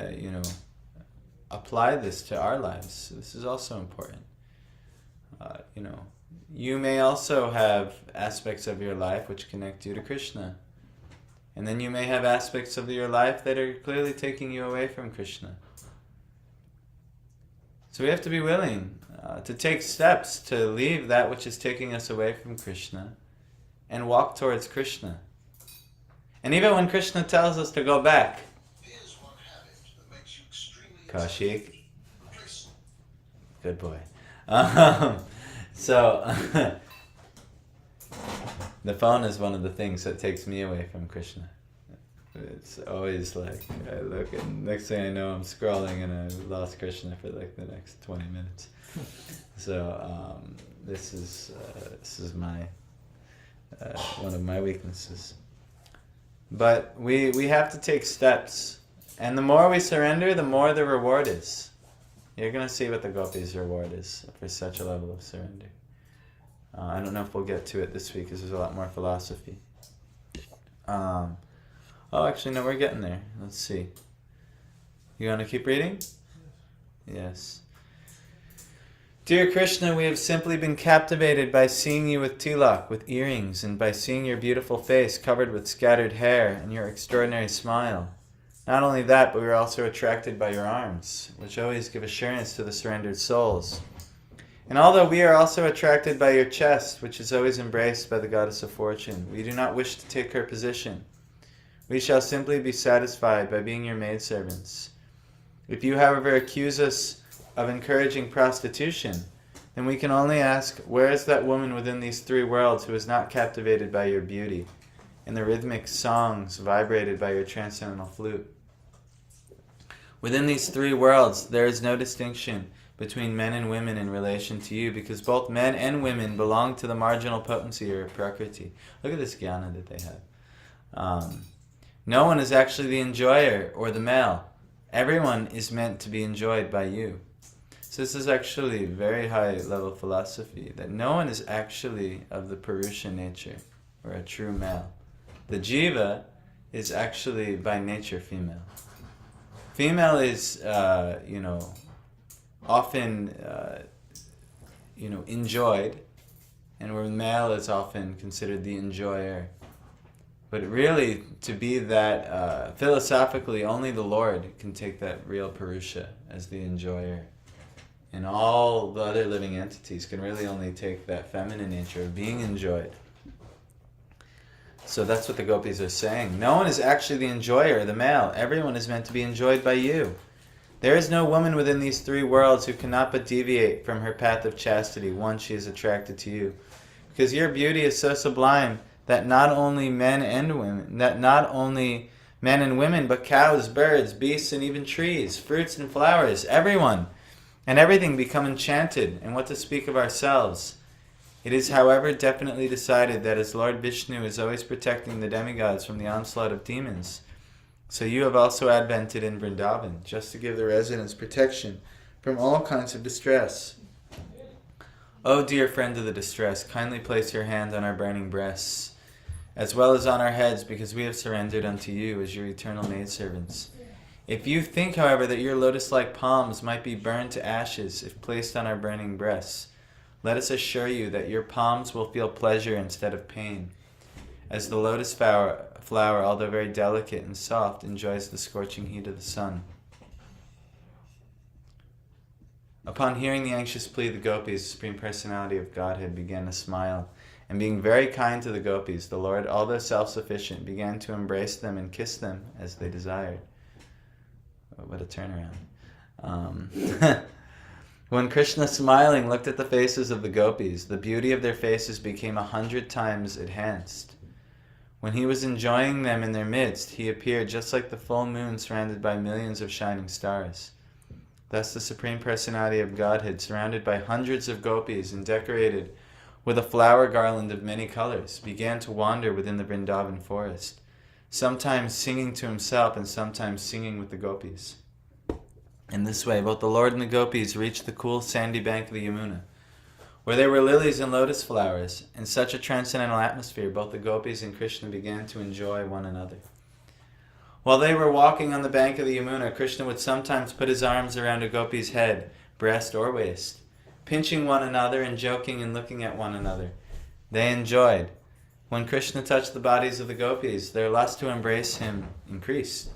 apply this to our lives? This is also important. You may also have aspects of your life which connect you to Krishna. And then you may have aspects of your life that are clearly taking you away from Krishna. So we have to be willing to take steps to leave that which is taking us away from Krishna and walk towards Krishna. And even when Krishna tells us to go back, Kaushik, good boy. So the phone is one of the things that takes me away from Krishna. It's always like I look and next thing I know I'm scrolling and I lost Krishna for like the next 20 minutes. So this is my one of my weaknesses. But we have to take steps, and the more we surrender, the more the reward is. You're gonna see what the gopis' reward is for such a level of surrender. I don't know if we'll get to it this week because there's a lot more philosophy. Actually, no, we're getting there. Let's see. You want to keep reading? Yes. Dear Krishna, we have simply been captivated by seeing you with tilak, with earrings, and by seeing your beautiful face covered with scattered hair and your extraordinary smile. Not only that, but we are also attracted by your arms, which always give assurance to the surrendered souls. And although we are also attracted by your chest, which is always embraced by the goddess of fortune, we do not wish to take her position. We shall simply be satisfied by being your maidservants. If you, however, accuse us of encouraging prostitution, then we can only ask, where is that woman within these three worlds who is not captivated by your beauty and the rhythmic songs vibrated by your transcendental flute? Within these three worlds, there is no distinction between men and women in relation to you, because both men and women belong to the marginal potency or prakriti. Look at this jnana that they have. No one is actually the enjoyer or the male. Everyone is meant to be enjoyed by you. So this is actually very high level philosophy, that no one is actually of the Purusha nature or a true male. The jiva is actually by nature female. Female is, often, enjoyed, and where male is often considered the enjoyer. But really, to be that, philosophically, only the Lord can take that real Purusha as the enjoyer. And all the other living entities can really only take that feminine nature of being enjoyed. So that's what the gopis are saying. No one is actually the enjoyer, the male. Everyone is meant to be enjoyed by you. There is no woman within these three worlds who cannot but deviate from her path of chastity once she is attracted to you. Because your beauty is so sublime that not only men and women, but cows, birds, beasts, and even trees, fruits and flowers, everyone and everything become enchanted, and what to speak of ourselves. It is, however, definitely decided that as Lord Vishnu is always protecting the demigods from the onslaught of demons, so you have also advented in Vrindavan, just to give the residents protection from all kinds of distress. O dear friend of the distress, kindly place your hand on our burning breasts, as well as on our heads, because we have surrendered unto you as your eternal maidservants. If you think, however, that your lotus-like palms might be burned to ashes if placed on our burning breasts, let us assure you that your palms will feel pleasure instead of pain, as the lotus flower, although very delicate and soft, enjoys the scorching heat of the sun. Upon hearing the anxious plea of the gopis, the Supreme Personality of Godhead began to smile, and being very kind to the gopis, the Lord, although self-sufficient, began to embrace them and kiss them as they desired. What a turnaround. When Krishna, smiling, looked at the faces of the gopis, the beauty of their faces became 100 times enhanced. When he was enjoying them in their midst, he appeared just like the full moon surrounded by millions of shining stars. Thus the Supreme Personality of Godhead, surrounded by hundreds of gopis and decorated with a flower garland of many colors, began to wander within the Vrindavan forest, sometimes singing to himself and sometimes singing with the gopis. In this way, both the Lord and the gopis reached the cool sandy bank of the Yamuna, where there were lilies and lotus flowers. In such a transcendental atmosphere, both the gopis and Krishna began to enjoy one another. While they were walking on the bank of the Yamuna, Krishna would sometimes put his arms around a gopi's head, breast, or waist, pinching one another and joking and looking at one another. They enjoyed. When Krishna touched the bodies of the gopis, their lust to embrace him increased.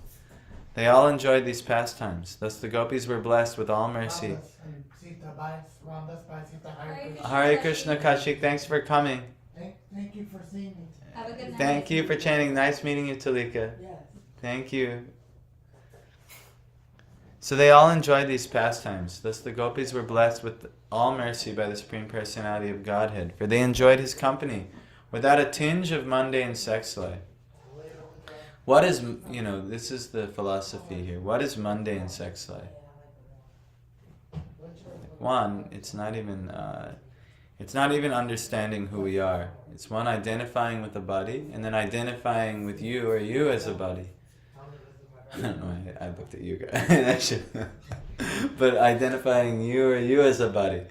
They all enjoyed these pastimes. Thus the gopis were blessed with all mercy. Hare Krishna Kashik, thanks for coming. Thank you for seeing me. Have a good night. Thank you for chanting. Nice meeting you, Talika. Yes. Thank you. So they all enjoyed these pastimes. Thus the gopis were blessed with all mercy by the Supreme Personality of Godhead, for they enjoyed his company without a tinge of mundane sex life. What is, this is the philosophy here. What is mundane sex life? One, it's not even understanding who we are. It's one, identifying with the body, and then identifying with you or you as a body. I don't know why I looked at you guys. But identifying you or you as a body.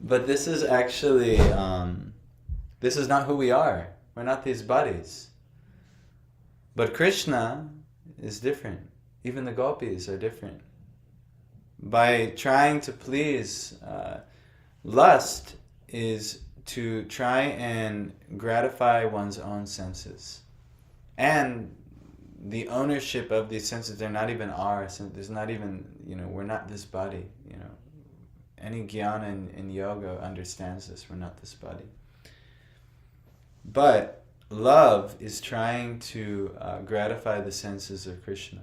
But this is actually, this is not who we are. We're not these bodies. But Krishna is different. Even the gopis are different. By trying to please, lust is to try and gratify one's own senses. And the ownership of these senses, they're not even ours. There's not even, we're not this body. Any jnana in yoga understands this. We're not this body. But love is trying to gratify the senses of Krishna,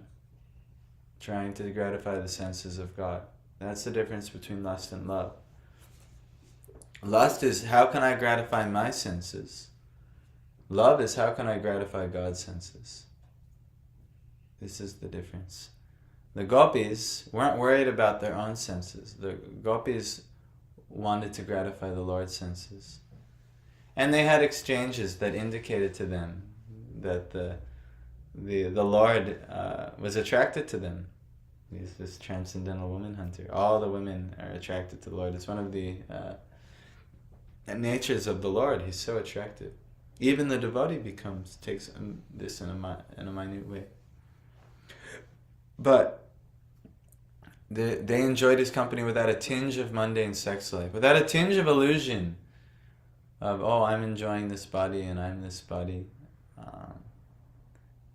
trying to gratify the senses of God. That's the difference between lust and love. Lust is, how can I gratify my senses? Love is, how can I gratify God's senses? This is the difference. The gopis weren't worried about their own senses. The gopis wanted to gratify the Lord's senses. And they had exchanges that indicated to them that the Lord was attracted to them. He's this transcendental woman hunter. All the women are attracted to the Lord. It's one of the natures of the Lord. He's so attractive. Even the devotee takes this in a minute way. But they enjoyed his company without a tinge of mundane sex life, without a tinge of illusion of, I'm enjoying this body and I'm this body.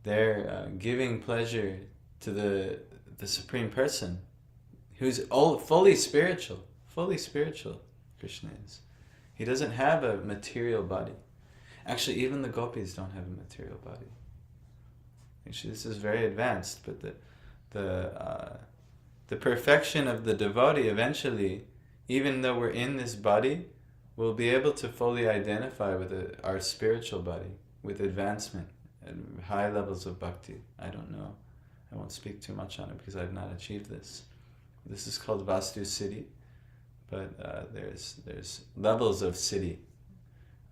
They're giving pleasure to the Supreme Person, who's fully spiritual. Fully spiritual, Krishna is. He doesn't have a material body. Actually, even the gopis don't have a material body. Actually, this is very advanced, but the perfection of the devotee eventually, even though we're in this body, we'll be able to fully identify with our spiritual body, with advancement and high levels of bhakti. I don't know. I won't speak too much on it because I've not achieved this. This is called Vastu Siddhi, but there's levels of Siddhi.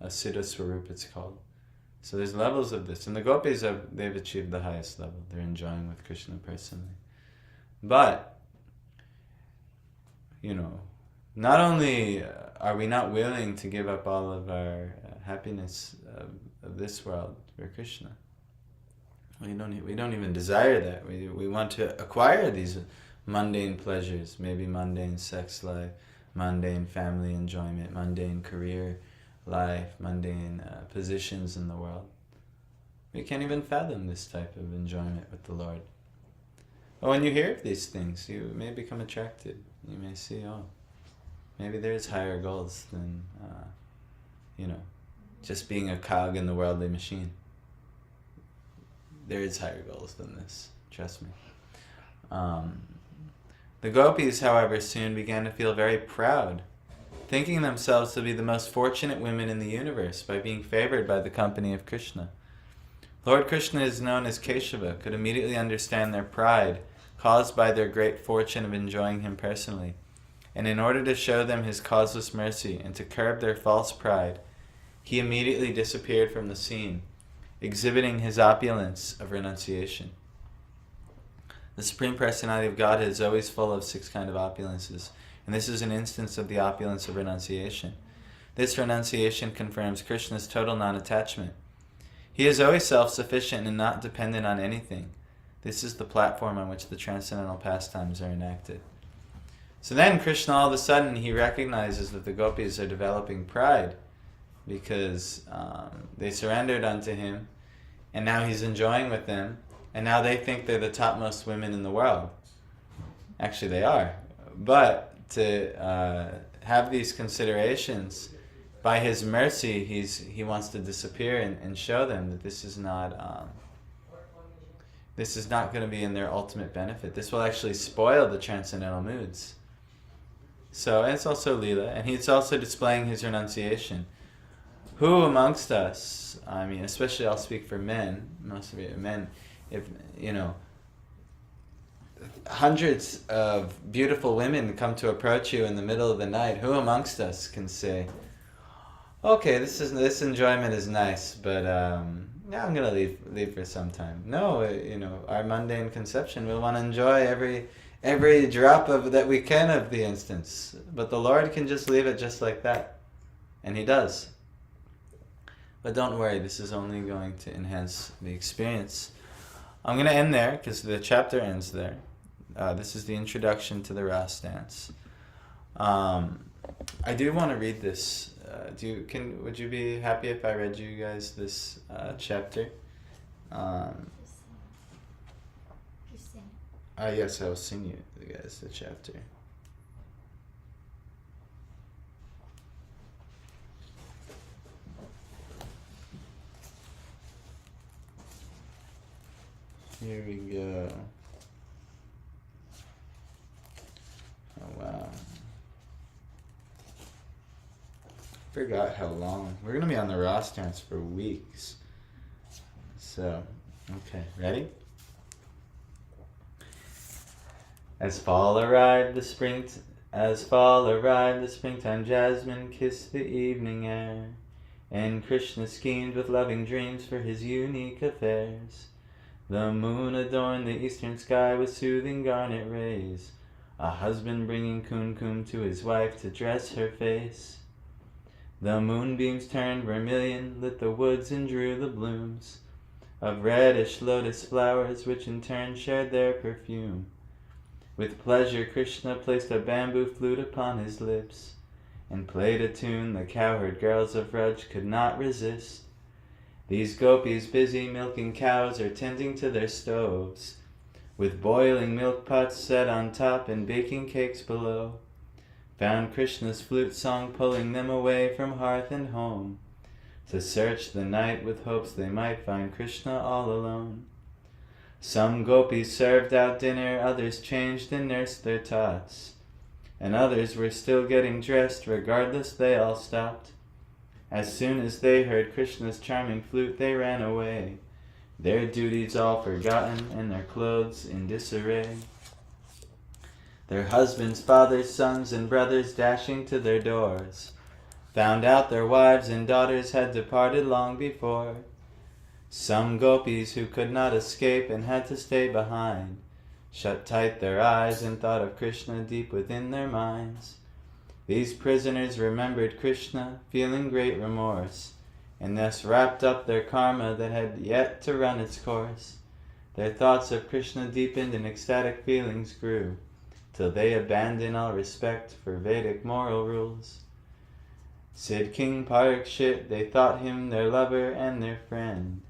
Siddha Swarup it's called. So there's levels of this. And the gopis, they've achieved the highest level. They're enjoying with Krishna personally. But, not only are we not willing to give up all of our happiness of this world for Krishna, we don't even desire that. We want to acquire these mundane pleasures, maybe mundane sex life, mundane family enjoyment, mundane career life, mundane positions in the world. We can't even fathom this type of enjoyment with the Lord. But when you hear of these things, you may become attracted. you may see, oh, maybe there's higher goals than, just being a cog in the worldly machine. There is higher goals than this, trust me. The gopis, however, soon began to feel very proud, thinking themselves to be the most fortunate women in the universe by being favored by the company of Krishna. Lord Krishna is known as Keshava, could immediately understand their pride caused by their great fortune of enjoying him personally. And in order to show them his causeless mercy and to curb their false pride, he immediately disappeared from the scene, exhibiting his opulence of renunciation. The Supreme Personality of Godhead is always full of 6 kinds of opulences, and this is an instance of the opulence of renunciation. This renunciation confirms Krishna's total non-attachment. He is always self-sufficient and not dependent on anything. This is the platform on which the transcendental pastimes are enacted. So then Krishna, all of a sudden, he recognizes that the gopis are developing pride because they surrendered unto him, and now he's enjoying with them, and now they think they're the topmost women in the world. Actually, they are. But to have these considerations, by his mercy, he wants to disappear and show them that this is not going to be in their ultimate benefit. This will actually spoil the transcendental moods. So, and it's also Lila, and he's also displaying his renunciation. Who amongst us, I mean, especially I'll speak for men, most of you are men, if, hundreds of beautiful women come to approach you in the middle of the night, who amongst us can say, okay, this enjoyment is nice, but yeah, I'm gonna leave for some time. No, our mundane conception, we'll want to enjoy every drop of that we can of the instance, but the Lord can just leave it just like that, and he does. But don't worry, this is only going to enhance the experience. I'm going to end there because the chapter ends there. This is the introduction to the Rasa dance. I do want to read this. Would you be happy if I read you guys this chapter? Yes, I will sing you guys the chapter. Here we go. Oh wow. Forgot how long. We're going to be on the Rasa dance for weeks. So, okay, ready? As fall arrived the springtime jasmine kissed the evening air, and Krishna schemed with loving dreams for his unique affairs. The moon adorned the eastern sky with soothing garnet rays, a husband bringing kumkum to his wife to dress her face. The moonbeams turned vermilion, lit the woods and drew the blooms of reddish lotus flowers, which in turn shared their perfume. With pleasure Krishna placed a bamboo flute upon his lips, and played a tune the cowherd girls of Raj could not resist. These gopis busy milking cows are tending to their stoves, with boiling milk pots set on top and baking cakes below. Found Krishna's flute song pulling them away from hearth and home, to search the night with hopes they might find Krishna all alone. Some gopis served out dinner, others changed and nursed their tots, and others were still getting dressed. Regardless, they all stopped. As soon as they heard Krishna's charming flute, they ran away, their duties all forgotten and their clothes in disarray. Their husbands, fathers, sons, and brothers dashing to their doors, found out their wives and daughters had departed long before. Some gopis who could not escape and had to stay behind, shut tight their eyes and thought of Krishna deep within their minds. These prisoners remembered Krishna, feeling great remorse, and thus wrapped up their karma that had yet to run its course. Their thoughts of Krishna deepened and ecstatic feelings grew, till they abandoned all respect for Vedic moral rules. Said King Parikshit, they thought him their lover and their friend.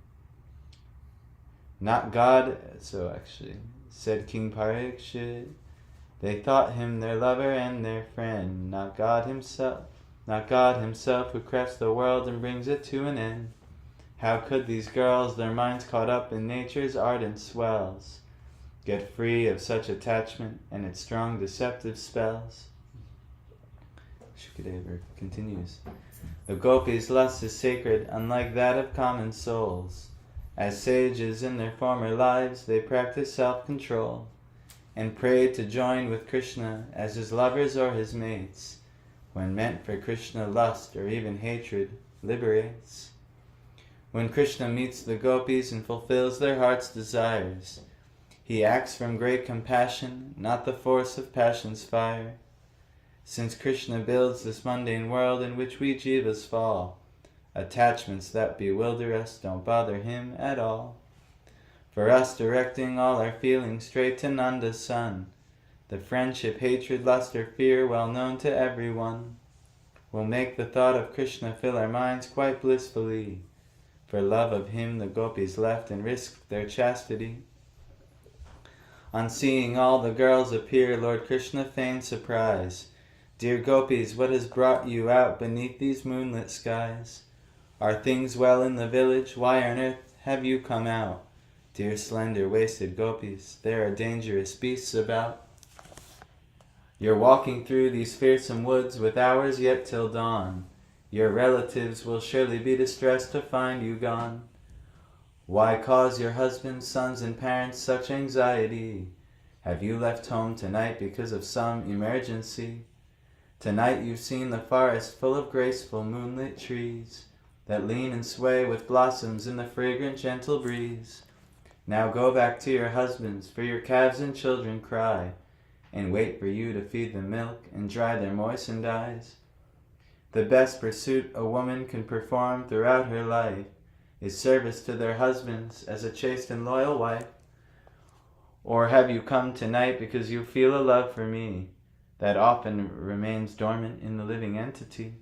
Not God, said King Parikshit, They thought him their lover and their friend, not God himself who crafts the world and brings it to an end. How could these girls, their minds caught up in nature's ardent swells, get free of such attachment and its strong deceptive spells? Shukadeva continues. The gopis' lust is sacred, unlike that of common souls. As sages in their former lives, they practice self-control and pray to join with Krishna as his lovers or his mates. When meant for Krishna, lust or even hatred liberates. When Krishna meets the gopis and fulfills their heart's desires, he acts from great compassion, not the force of passion's fire. Since Krishna builds this mundane world in which we jivas fall, attachments that bewilder us don't bother him at all. For us, directing all our feelings straight to Nanda's son, the friendship, hatred, lust, or fear well known to everyone, will make the thought of Krishna fill our minds quite blissfully. For love of him the gopis left and risked their chastity. On seeing all the girls appear, Lord Krishna feigned surprise. Dear gopis, what has brought you out beneath these moonlit skies? Are things well in the village? Why on earth have you come out? Dear slender waisted gopis, there are dangerous beasts about. You're walking through these fearsome woods with hours yet till dawn. Your relatives will surely be distressed to find you gone. Why cause your husbands, sons, and parents such anxiety? Have you left home tonight because of some emergency? Tonight you've seen the forest full of graceful moonlit trees that lean and sway with blossoms in the fragrant gentle breeze. Now go back to your husbands, for your calves and children cry, and wait for you to feed them milk and dry their moistened eyes. The best pursuit a woman can perform throughout her life is service to their husbands as a chaste and loyal wife. Or have you come tonight because you feel a love for me that often remains dormant in the living entity?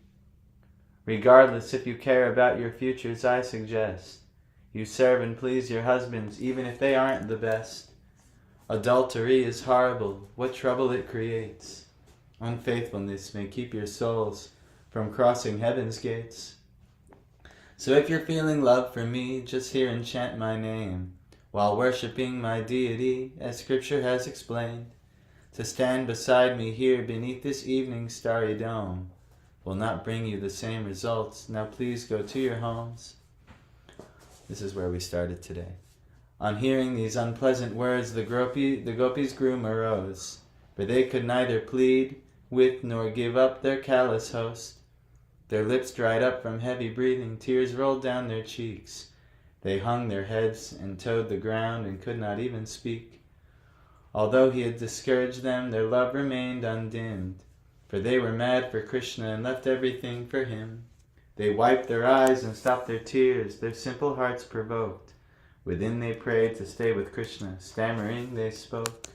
Regardless if you care about your futures, I suggest you serve and please your husbands even if they aren't the best. Adultery is horrible, what trouble it creates. Unfaithfulness may keep your souls from crossing heaven's gates. So if you're feeling love for me, just hear and chant my name, while worshipping my deity, as scripture has explained. To stand beside me here beneath this evening's starry dome will not bring you the same results. Now please go to your homes. This is where we started today. On hearing these unpleasant words, the gopis grew morose, for they could neither plead with nor give up their callous host. Their lips dried up from heavy breathing, tears rolled down their cheeks. They hung their heads and toed the ground and could not even speak. Although he had discouraged them, their love remained undimmed, for they were mad for Krishna and left everything for him. They wiped their eyes and stopped their tears, their simple hearts provoked. Within they prayed to stay with Krishna, stammering they spoke.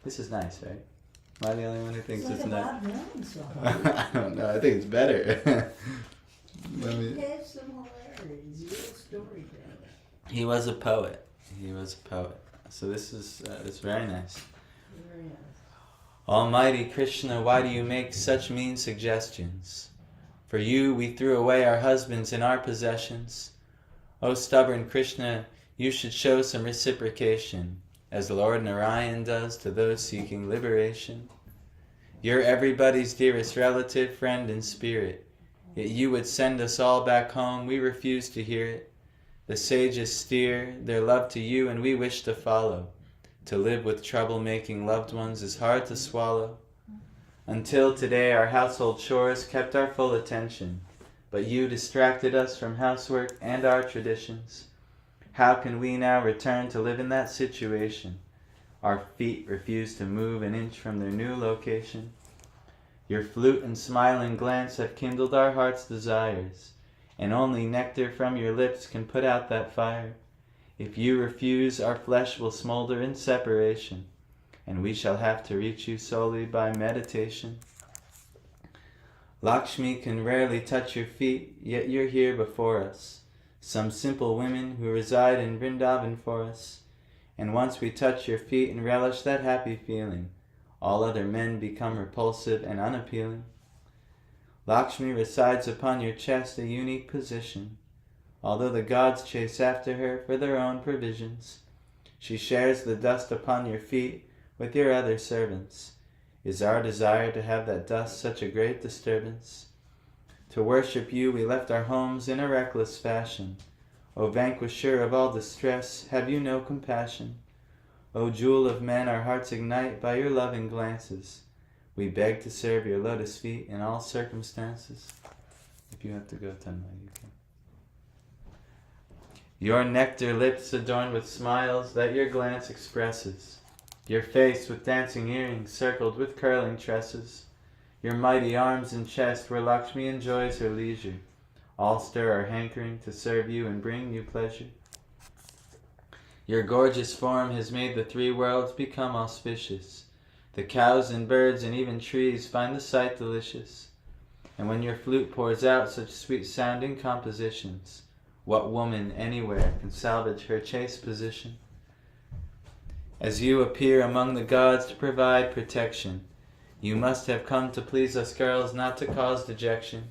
This is nice, right? Am I the only one who thinks it's like a nice? Bob Dylan song. I don't know, I think it's better. He has some hilarities. He's a storyteller. He was a poet. So this is it's very nice. Very nice. Almighty Krishna, why do you make such mean suggestions? For you we threw away our husbands and our possessions. O stubborn Krishna, you should show some reciprocation, as Lord Narayan does to those seeking liberation. You're everybody's dearest relative, friend, and spirit. Yet you would send us all back home, we refuse to hear it. The sages steer their love to you and we wish to follow. To live with trouble-making loved ones is hard to swallow. Until today our household chores kept our full attention, but you distracted us from housework and our traditions. How can we now return to live in that situation? Our feet refuse to move an inch from their new location. Your flute and smiling glance have kindled our heart's desires, and only nectar from your lips can put out that fire. If you refuse, our flesh will smolder in separation, and we shall have to reach you solely by meditation. Lakshmi can rarely touch your feet, yet you're here before us. Some simple women who reside in Vrindavan for us. And once we touch your feet and relish that happy feeling, all other men become repulsive and unappealing. Lakshmi resides upon your chest, a unique position. Although the gods chase after her for their own provisions, she shares the dust upon your feet with your other servants. Is our desire to have that dust such a great disturbance? To worship you we left our homes in a reckless fashion. O vanquisher of all distress, have you no compassion? O jewel of men, our hearts ignite by your loving glances. We beg to serve your lotus feet in all circumstances. If you have to go, Tanma, you can. Your nectar lips adorned with smiles that your glance expresses. Your face with dancing earrings circled with curling tresses. Your mighty arms and chest where Lakshmi enjoys her leisure. All stir our hankering to serve you and bring you pleasure. Your gorgeous form has made the three worlds become auspicious. The cows and birds and even trees find the sight delicious. And when your flute pours out such sweet-sounding compositions, what woman anywhere can salvage her chaste position? As you appear among the gods to provide protection, you must have come to please us girls, not to cause dejection.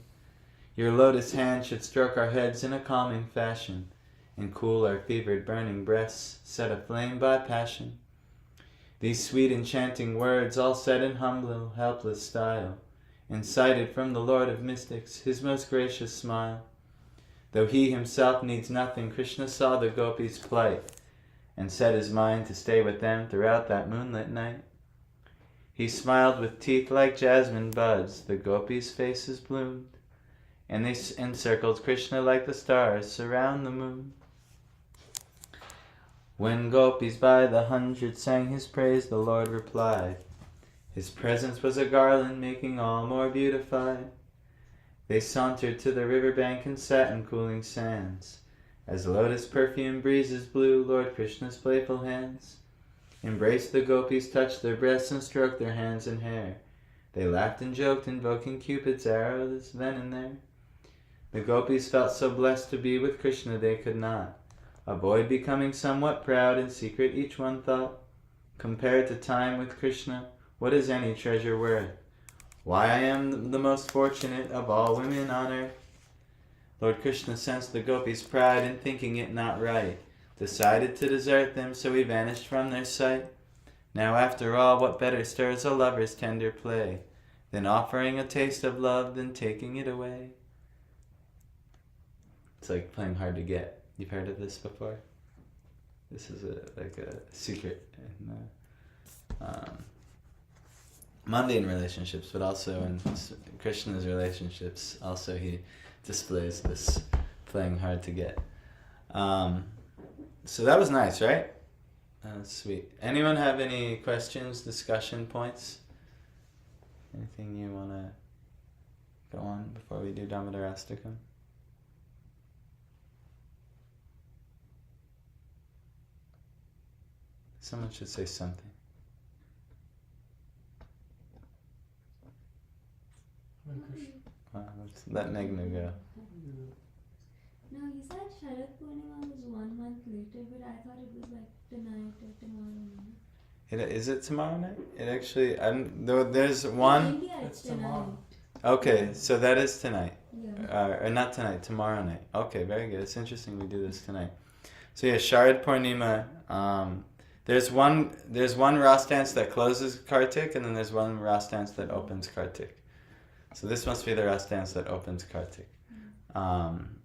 Your lotus hand should stroke our heads in a calming fashion, and cool our fevered burning breasts, set aflame by passion. These sweet enchanting words, all said in humble, helpless style, incited from the Lord of Mystics, his most gracious smile. Though he himself needs nothing, Krishna saw the gopis' plight, and set his mind to stay with them throughout that moonlit night. He smiled with teeth like jasmine buds, the gopis' faces bloomed, and they encircled Krishna like the stars surround the moon. When gopis by the hundred sang his praise, the Lord replied. His presence was a garland making all more beautified. They sauntered to the riverbank and sat in cooling sands. As lotus perfume breezes blew, Lord Krishna's playful hands embraced the gopis, touched their breasts, and stroked their hands and hair. They laughed and joked, invoking Cupid's arrows then and there. The gopis felt so blessed to be with Krishna they could not avoid becoming somewhat proud. In secret each one thought, compared to time with Krishna, what is any treasure worth? Why, I am the most fortunate of all women on earth. Lord Krishna sensed the gopis' pride, and thinking it not right, decided to desert them, so he vanished from their sight. Now after all, what better stirs a lover's tender play than offering a taste of love, than taking it away? It's like playing hard to get. You've heard of this before? This is like a secret in mundane relationships, but also in Krishna's relationships. Also, he displays this playing hard to get. So that was nice, right? Sweet. Anyone have any questions, discussion points? Anything you want to go on before we do Damodarastakam? Someone should say something. Let's let Meghna go. No, you said Sharad Purnima was 1 month later, but I thought it was like tonight or tomorrow night. Is it tomorrow night? It actually, there's one. In India, it's tonight. tomorrow. Okay, so that is tonight. Yeah. Or not tonight, tomorrow night. Okay, very good. It's interesting we do this tonight. So yeah, Sharad Purnima. There's one Ras dance that closes Kartik, and then there's one Ras dance that opens Kartik. So this must be the Ras dance that opens Kartik. And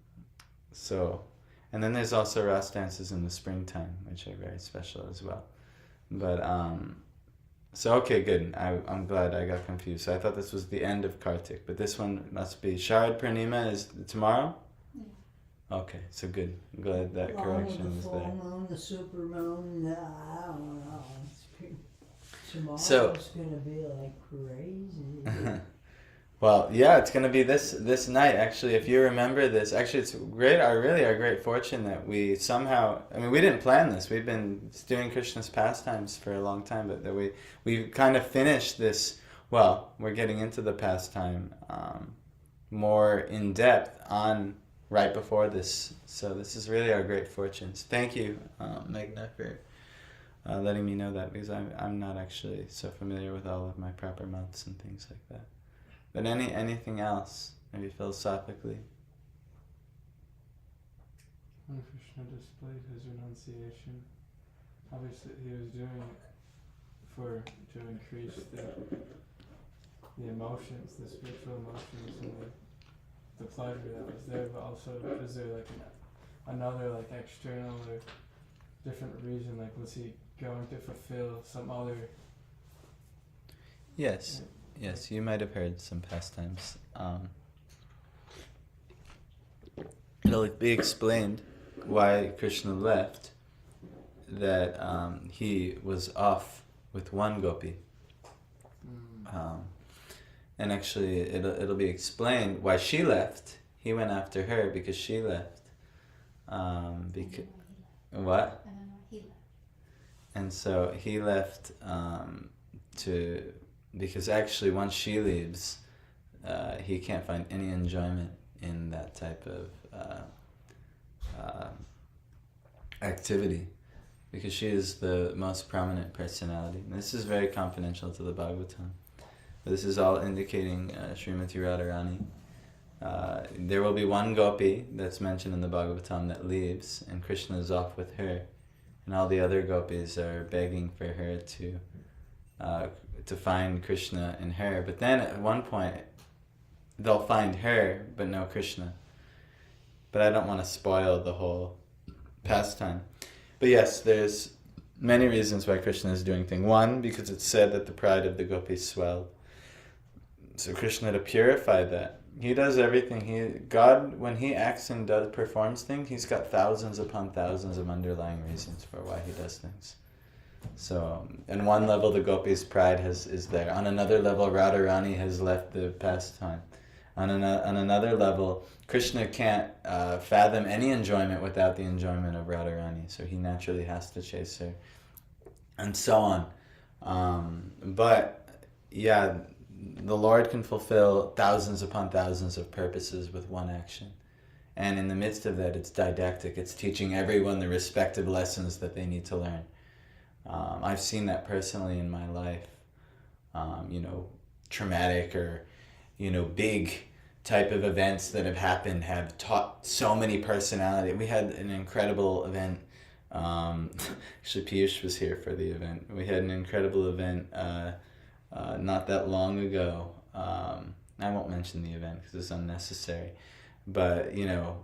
then there's also Ras dances in the springtime, which are very special as well. But so okay, good. I'm glad I got confused. So I thought this was the end of Kartik, but this one must be Sharad Purnima is tomorrow. Yeah. Okay, so good. I'm glad that Along correction with is the there. full moon, the super moon, I don't know. Tomorrow's So- gonna be like crazy. Well, yeah, it's gonna be this night. Actually, if you remember this, actually, it's great. Our great fortune that we somehow. I mean, we didn't plan this. We've been doing Krishna's pastimes for a long time, but that we kind of finished this. Well, we're getting into the pastime more in depth on right before this. So this is really our great fortunes. Thank you, Meghna, for letting me know that, because I'm not actually so familiar with all of my proper months and things like that. But anything else, maybe philosophically? When Krishna displayed his renunciation, obviously he was doing it to increase the emotions, the spiritual emotions, and the pleasure that was there. But also, is there like another like external or different reason? Like, was he going to fulfill some other? Yes, yes. You might have heard some pastimes. It'll be explained why Krishna left. That he was off with one gopi. And actually, it'll be explained why she left. He went after her because she left. What? And so he left because actually once she leaves, he can't find any enjoyment in that type of activity, because she is the most prominent personality. And this is very confidential to the Bhagavatam. This is all indicating Srimati Radharani. There will be one gopi that's mentioned in the Bhagavatam that leaves, and Krishna is off with her, and all the other gopis are begging for her to find Krishna in her. But then at one point, they'll find her, but no Krishna. But I don't want to spoil the whole pastime. But yes, there's many reasons why Krishna is doing things. One, because it's said that the pride of the gopis swelled. So Krishna, to purify that, he does everything. God, when he acts and performs things, he's got thousands upon thousands of underlying reasons for why he does things. So, on one level, the gopis' pride is there. On another level, Radharani has left the pastime. On another level, Krishna can't fathom any enjoyment without the enjoyment of Radharani, so he naturally has to chase her, and so on. But yeah, the Lord can fulfill thousands upon thousands of purposes with one action. And in the midst of that, it's didactic. It's teaching everyone the respective lessons that they need to learn. I've seen that personally in my life. Traumatic or, big type of events that have happened have taught so many personality. We had an incredible event. Actually, Piyush was here for the event. We had an incredible event not that long ago. I won't mention the event because it's unnecessary. But,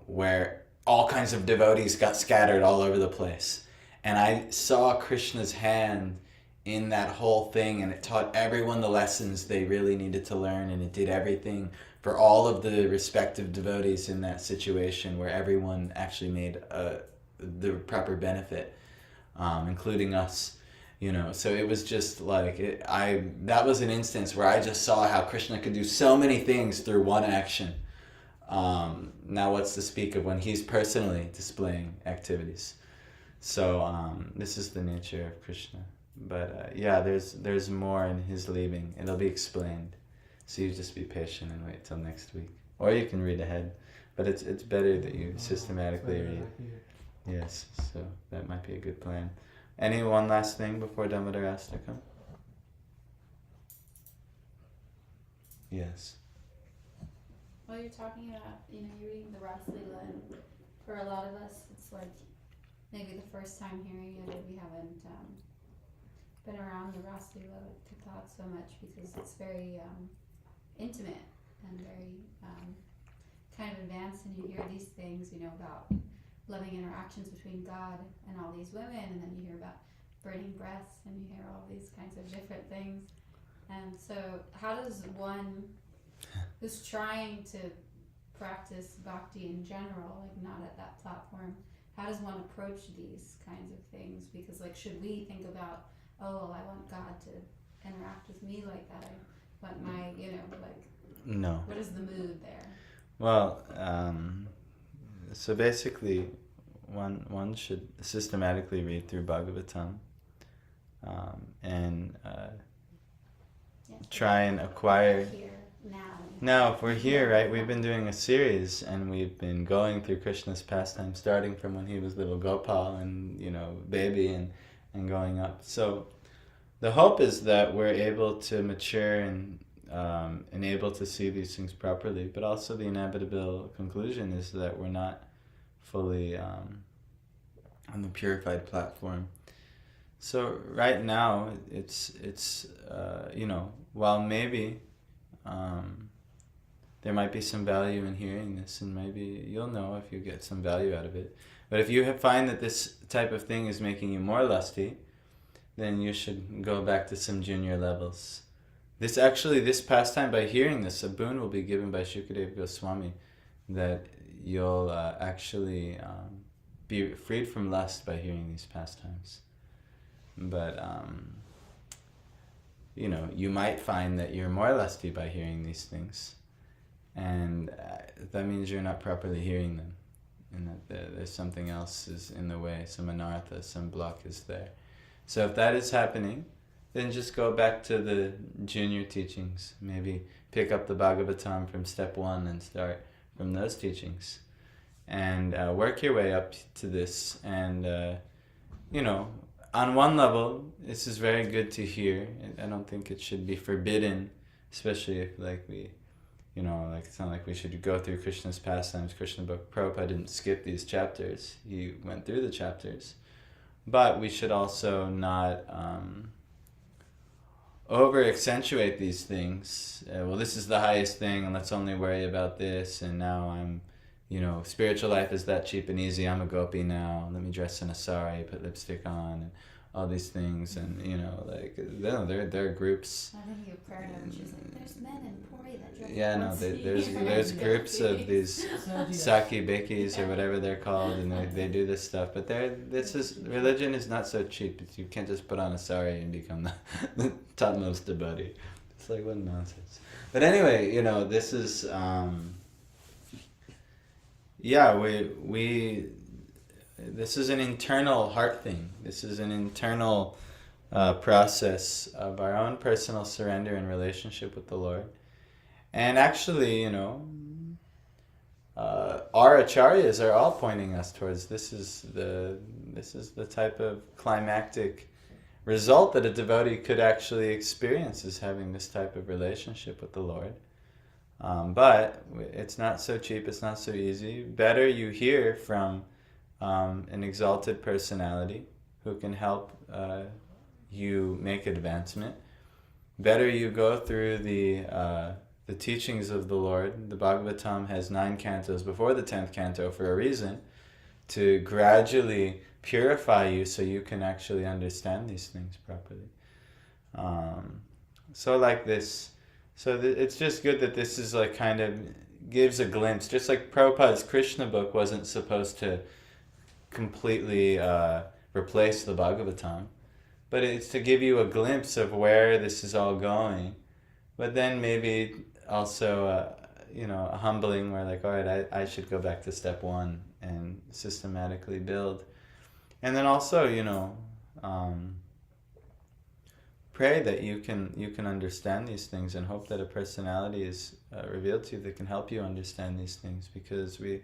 where all kinds of devotees got scattered all over the place. And I saw Krishna's hand in that whole thing, and it taught everyone the lessons they really needed to learn, and it did everything for all of the respective devotees in that situation where everyone actually made the proper benefit, including us. So it was just like, that was an instance where I just saw how Krishna could do so many things through one action. Now what's to speak of when he's personally displaying activities. So this is the nature of Krishna. But there's more in his leaving. It'll be explained. So you just be patient and wait till next week. Or you can read ahead. But it's better that you systematically read. Yes, so that might be a good plan. Any one last thing before Damodar Astakam? Yes. Well, you're talking about, you're reading the Rasa Lila, and for a lot of us, it's like maybe the first time hearing it, or we haven't been around the Rasa Lila Katha so much, because it's very intimate and very kind of advanced, and you hear these things, about loving interactions between God and all these women, and then you hear about burning breasts, and you hear all these kinds of different things. And so how does one who's trying to practice bhakti in general, like not at that platform, how does one approach these kinds of things? Because should we think about, I want God to interact with me like that, I want my, No. What is the mood there? Well, so basically, one should systematically read through Bhagavatam, and try and acquire. Here, now. Now, if we're here, right, we've been doing a series, and we've been going through Krishna's pastime, starting from when he was little Gopal and, baby, and and going up. So the hope is that we're able to mature and able to see these things properly, but also the inevitable conclusion is that we're not fully on the purified platform. So right now, it's while maybe there might be some value in hearing this, and maybe you'll know if you get some value out of it. But if you find that this type of thing is making you more lusty, then you should go back to some junior levels. This pastime, by hearing this, a boon will be given by Shukadeva Goswami, that you'll actually be freed from lust by hearing these pastimes. But you might find that you're more lusty by hearing these things, and that means you're not properly hearing them, and that there's something else is in the way, some anartha, some block is there. So if that is happening, then just go back to the junior teachings. Maybe pick up the Bhagavatam from step 1 and start from those teachings, and work your way up to this. And on one level, this is very good to hear. I don't think it should be forbidden, especially if it's not like we should go through Krishna's pastimes, Krishna book. Prabhupada didn't skip these chapters. He went through the chapters. But we should also not over-accentuate these things. This is the highest thing, and let's only worry about this, and now I'm, spiritual life is that cheap and easy, I'm a gopi now, let me dress in a sari, put lipstick on, and all these things, and, there are groups. I think of prayer and she's like, there's men in Puri that dress there's groups of these Saki Bekis or whatever they're called, and they do this stuff, but religion is not so cheap. You can't just put on a sari and become the topmost devotee. It's like, what nonsense. But anyway, this is this is an internal heart thing. This is an internal process of our own personal surrender and relationship with the Lord. And actually, our acharyas are all pointing us towards this is the type of climactic result that a devotee could actually experience, is having this type of relationship with the Lord. But it's not so cheap, it's not so easy. Better you hear from an exalted personality who can help you make advancement. Better you go through the teachings of the Lord. The Bhagavatam has 9 cantos before the 10th canto for a reason, to gradually purify you so you can actually understand these things properly. It's just good that this is like kind of gives a glimpse, just like Prabhupada's Krishna book wasn't supposed to completely replace the Bhagavatam, but it's to give you a glimpse of where this is all going. But then maybe also a humbling, where like, all right, I should go back to step 1 and systematically build. And then also, pray that you can understand these things, and hope that a personality is revealed to you that can help you understand these things, because we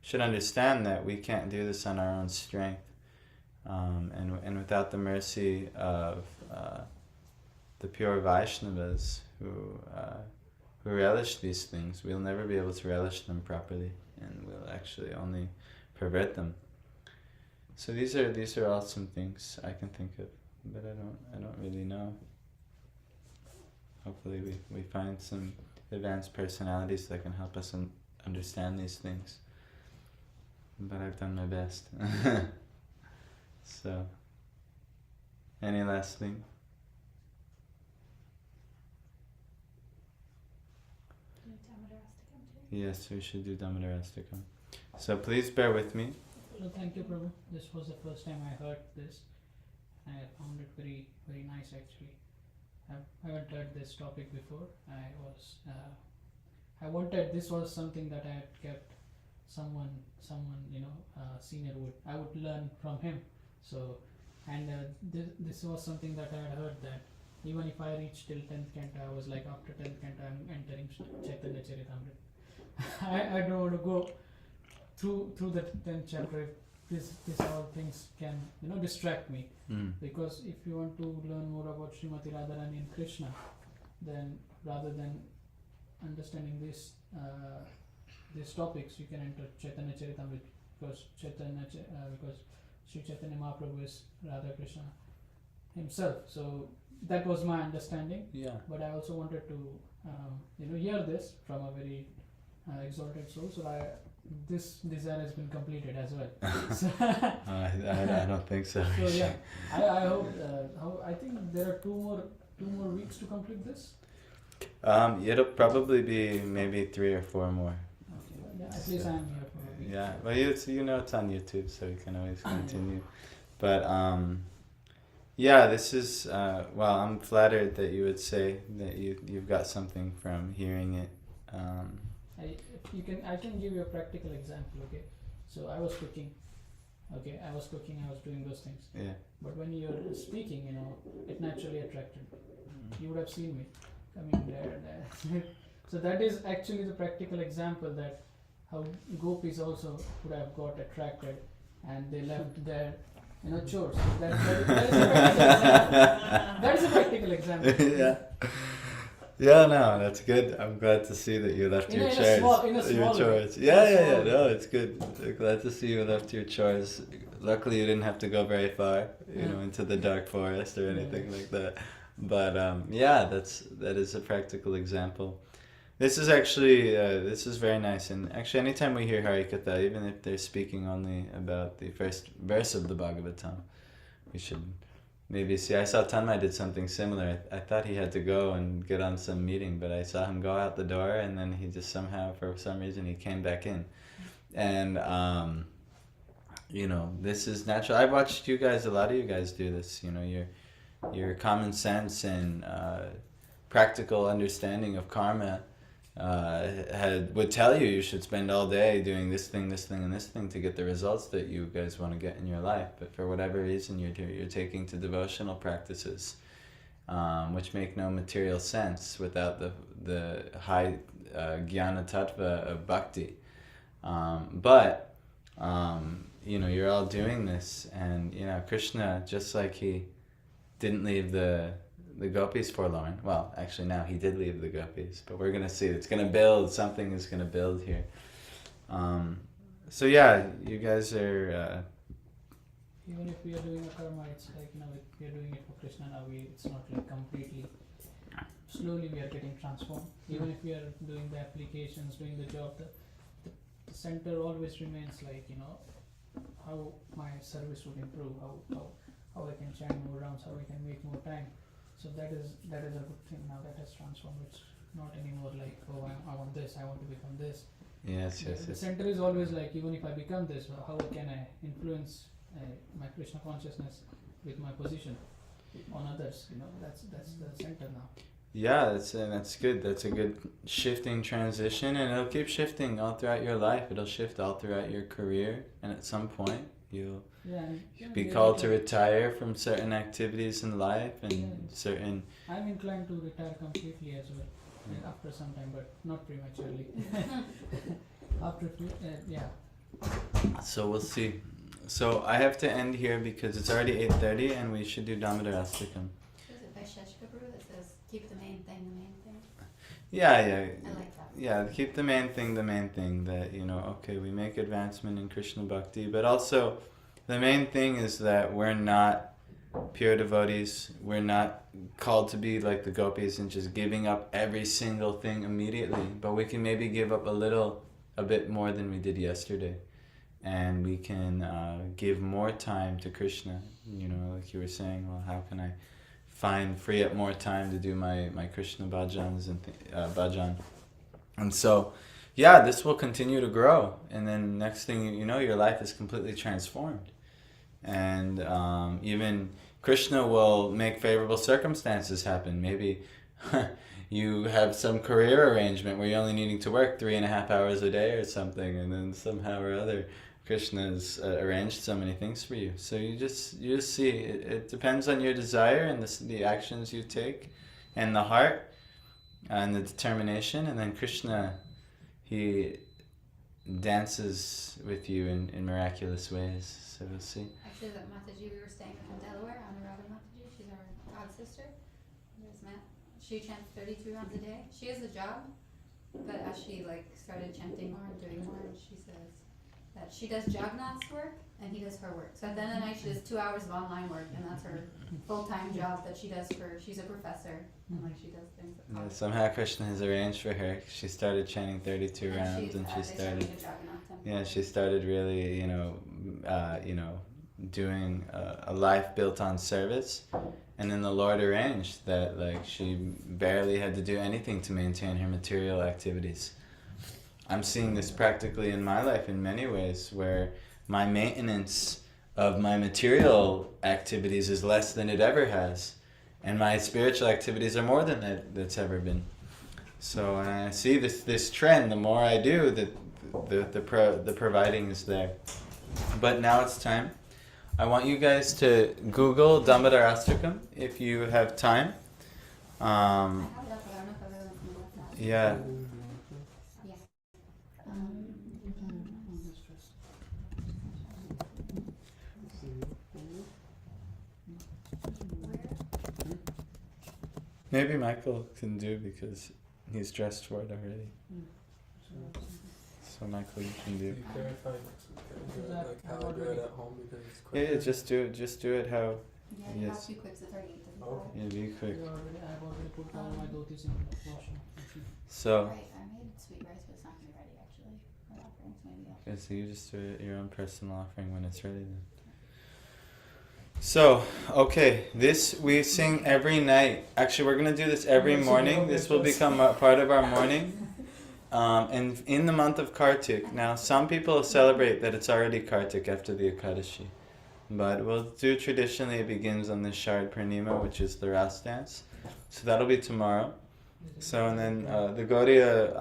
should understand that we can't do this on our own strength, and without the mercy of the pure Vaishnavas who relish these things, we'll never be able to relish them properly, and we'll actually only pervert them. So these are all some things I can think of, but I don't really know. Hopefully we find some advanced personalities that can help us understand these things. But I've done my best. So, any last thing? Yes, we should do Damodarastakam. So please bear with me. So thank you, Prabhu. This was the first time I heard this. I found it very, very nice actually. I haven't heard this topic before. This was something that I had kept someone senior I would learn from him. So, and this was something that I had heard, that even if I reach till 10th canto, I was like, after 10th canto I'm entering Chaitanya Charitamrita. I don't want to go through the 10th chapter this all things can distract me, Mm. because if you want to learn more about Srimati Radharani and Krishna, then rather than understanding these topics, you can enter Chaitanya Charitamrita, because because Sri Chaitanya Mahaprabhu is Radha Krishna himself. So that was my understanding. Yeah. But I also wanted to hear this from a very exalted soul. So this desire has been completed as well. So, I don't think so. so yeah, I hope. I think there are two more weeks to complete this. It'll probably be maybe 3 or 4 more. Okay. Yeah, at least I am here for a week. Yeah, well, it's on YouTube, so you can always continue. But yeah, this is well, I'm flattered that you would say that you've got something from hearing it. I can give you a practical example. Okay, so I was cooking. Okay, I was doing those things. Yeah. But when you're speaking, it naturally attracted. You would have seen me coming there. So that is actually the practical example that how gopis also would have got attracted, and they left their chores. So that is a practical example. Yeah. Yeah, no, that's good. I'm glad to see that you left your chores. Your chores. Yeah. No, it's good. I'm glad to see you left your chores. Luckily, you didn't have to go very far, into the dark forest or anything like that. But yeah, that is a practical example. This is actually this is very nice. And actually, anytime we hear Harikatha, even if they're speaking only about the first verse of the Bhagavatam, we should maybe see. I saw Tanmay did something similar. I thought he had to go and get on some meeting, but I saw him go out the door, and then he just somehow, for some reason, he came back in. And this is natural. I've watched a lot of you guys do this. Your common sense and practical understanding of karma would tell you should spend all day doing this thing, and this thing to get the results that you guys want to get in your life. But for whatever reason, you're taking to devotional practices, which make no material sense without the high jnana tattva of bhakti. But you're all doing this, and Krishna, just like he didn't leave the gopis forlorn. Well, actually now he did leave the gopis, but we're gonna see it's gonna build. Something is gonna build here. So yeah, you guys are. Even if we are doing a karma, it's like if we are doing it for Krishna now, it's not like completely. Slowly we are getting transformed. Even if we are doing the applications, doing the job, the center always remains like how my service would improve, how I can chant more rounds, how I can make more time. So that is a good thing now that has transformed. It's not anymore like, I want this, I want to become this. Yes. The center is always like, even if I become this, how can I influence my Krishna consciousness with my position on others? That's the center now. Yeah, that's good. That's a good shifting transition, and it'll keep shifting all throughout your life. It'll shift all throughout your career, and at some point you'll be called to retire from certain activities in life and certain. I'm inclined to retire completely as well, after some time, but not prematurely. So we'll see. So I have to end here because it's already 8:30, and we should do Damodar Astakam. Is it by Sheshkapuru that says keep the main thing the main thing? Yeah. I like that. Yeah, keep the main thing the main thing. That okay, we make advancement in Krishna Bhakti, but also the main thing is that we're not pure devotees. We're not called to be like the gopis and just giving up every single thing immediately, but we can maybe give up a bit more than we did yesterday, and we can give more time to Krishna. Like you were saying, well, how can I free up more time to do my Krishna bhajans and bhajan? And so, yeah, this will continue to grow, and then next thing you know, your life is completely transformed. And even Krishna will make favorable circumstances happen. Maybe you have some career arrangement where you're only needing to work 3.5 hours a day or something, and then somehow or other Krishna's arranged so many things for you. So you just see, it depends on your desire and the actions you take and the heart and the determination. And then Krishna, he dances with you in miraculous ways. So we'll see. Actually, that Mataji, we were staying in Delaware, Anuradha Mataji, she's our god sister. There's Matt. She chants 32 rounds a day. She has a job, but as she started chanting more and doing more, she says that she does Jagannath's work and he does her work. So at the end of the night, she does 2 hours of online work, and that's her full-time job that she does she's a professor, and she does things at college. Somehow Krishna has arranged for her. She started chanting 32 rounds, and she started. a Jagannath temple. Yeah, she started really, doing a life built on service, and then the Lord arranged that she barely had to do anything to maintain her material activities. I'm seeing this practically in my life in many ways, where my maintenance of my material activities is less than it ever has, and my spiritual activities are more than that's ever been. So I see this trend. The more I do, the providing is there. But now it's time. I want you guys to Google Damodar-astakam if you have time. I have it up, but I don't know if everyone can look at that. Yeah. Maybe Michael can do because he's dressed for it already. So Michael, you can do. You clarify next week. How I do it at home because it's quick. Yeah, just do it how. Yeah, you Yes. have to be quick, so it's already 8:35. Okay. Yeah, be quick. I've already put all my dhotis in the washing machine. So, Right, I made sweet rice, but it's not gonna be ready actually. For offerings, maybe I'll. okay, so you just do it, your own personal offering when it's ready then. So, okay, this we sing every night. Actually, we're going to do this every morning. This will become a part of our morning. And in the month of Kartik, now some people celebrate that it's already Kartik after the Ekadashi. But we'll do traditionally, it begins on the Shard Purnima, which is the Ras dance. So that'll be tomorrow. So, and then the Gaudiya,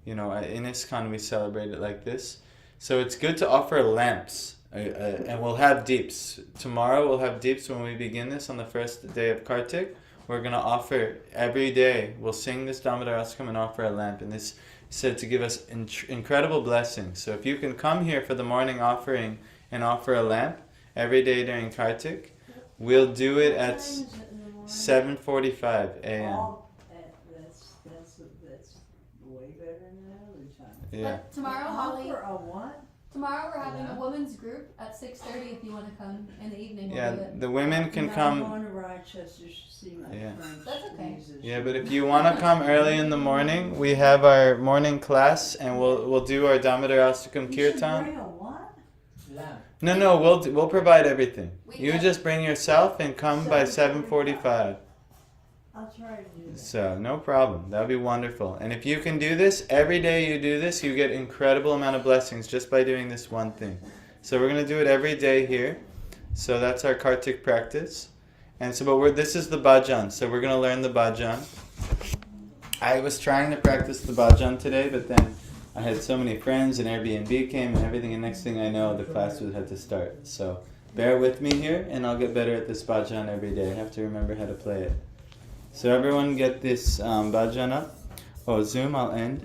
in ISKCON we celebrate it like this. So it's good to offer lamps. And we'll have deeps. Tomorrow we'll have deeps when we begin this on the first day of Kartik. We're going to offer every day. We'll sing this Damodar-astakam and offer a lamp. And this is said to give us incredible blessings. So if you can come here for the morning offering and offer a lamp every day during Kartik, we'll do it at 7:45 a.m. Oh, that's way better than the other time. Yeah. But tomorrow, Holly, For a what? tomorrow we're having Yeah. a women's group at 6:30 if you want to come in the evening. We'll Yeah, do it. the women can No, come. I'm going to Rochester to see my Yeah. friends. That's okay. musicians. Yeah, but if you want to come early in the morning, we have our morning class, and we'll do our Damodar-astakam You should kirtan. bring a what? Lamp. No, we'll provide everything. We You get- just bring yourself and come by 7:45. I'll try to do that. So no problem. That'll be wonderful. And if you can do this every day, you do this, you get incredible amount of blessings just by doing this one thing. So we're gonna do it every day here. So that's our Kartik practice. And so, this is the bhajan. So we're gonna learn the bhajan. I was trying to practice the bhajan today, but then I had so many friends and Airbnb came and everything, and next thing I know, the class had to start. So bear with me here, and I'll get better at this bhajan every day. I have to remember how to play it. So everyone get this bhajan up. Oh, Zoom, I'll end.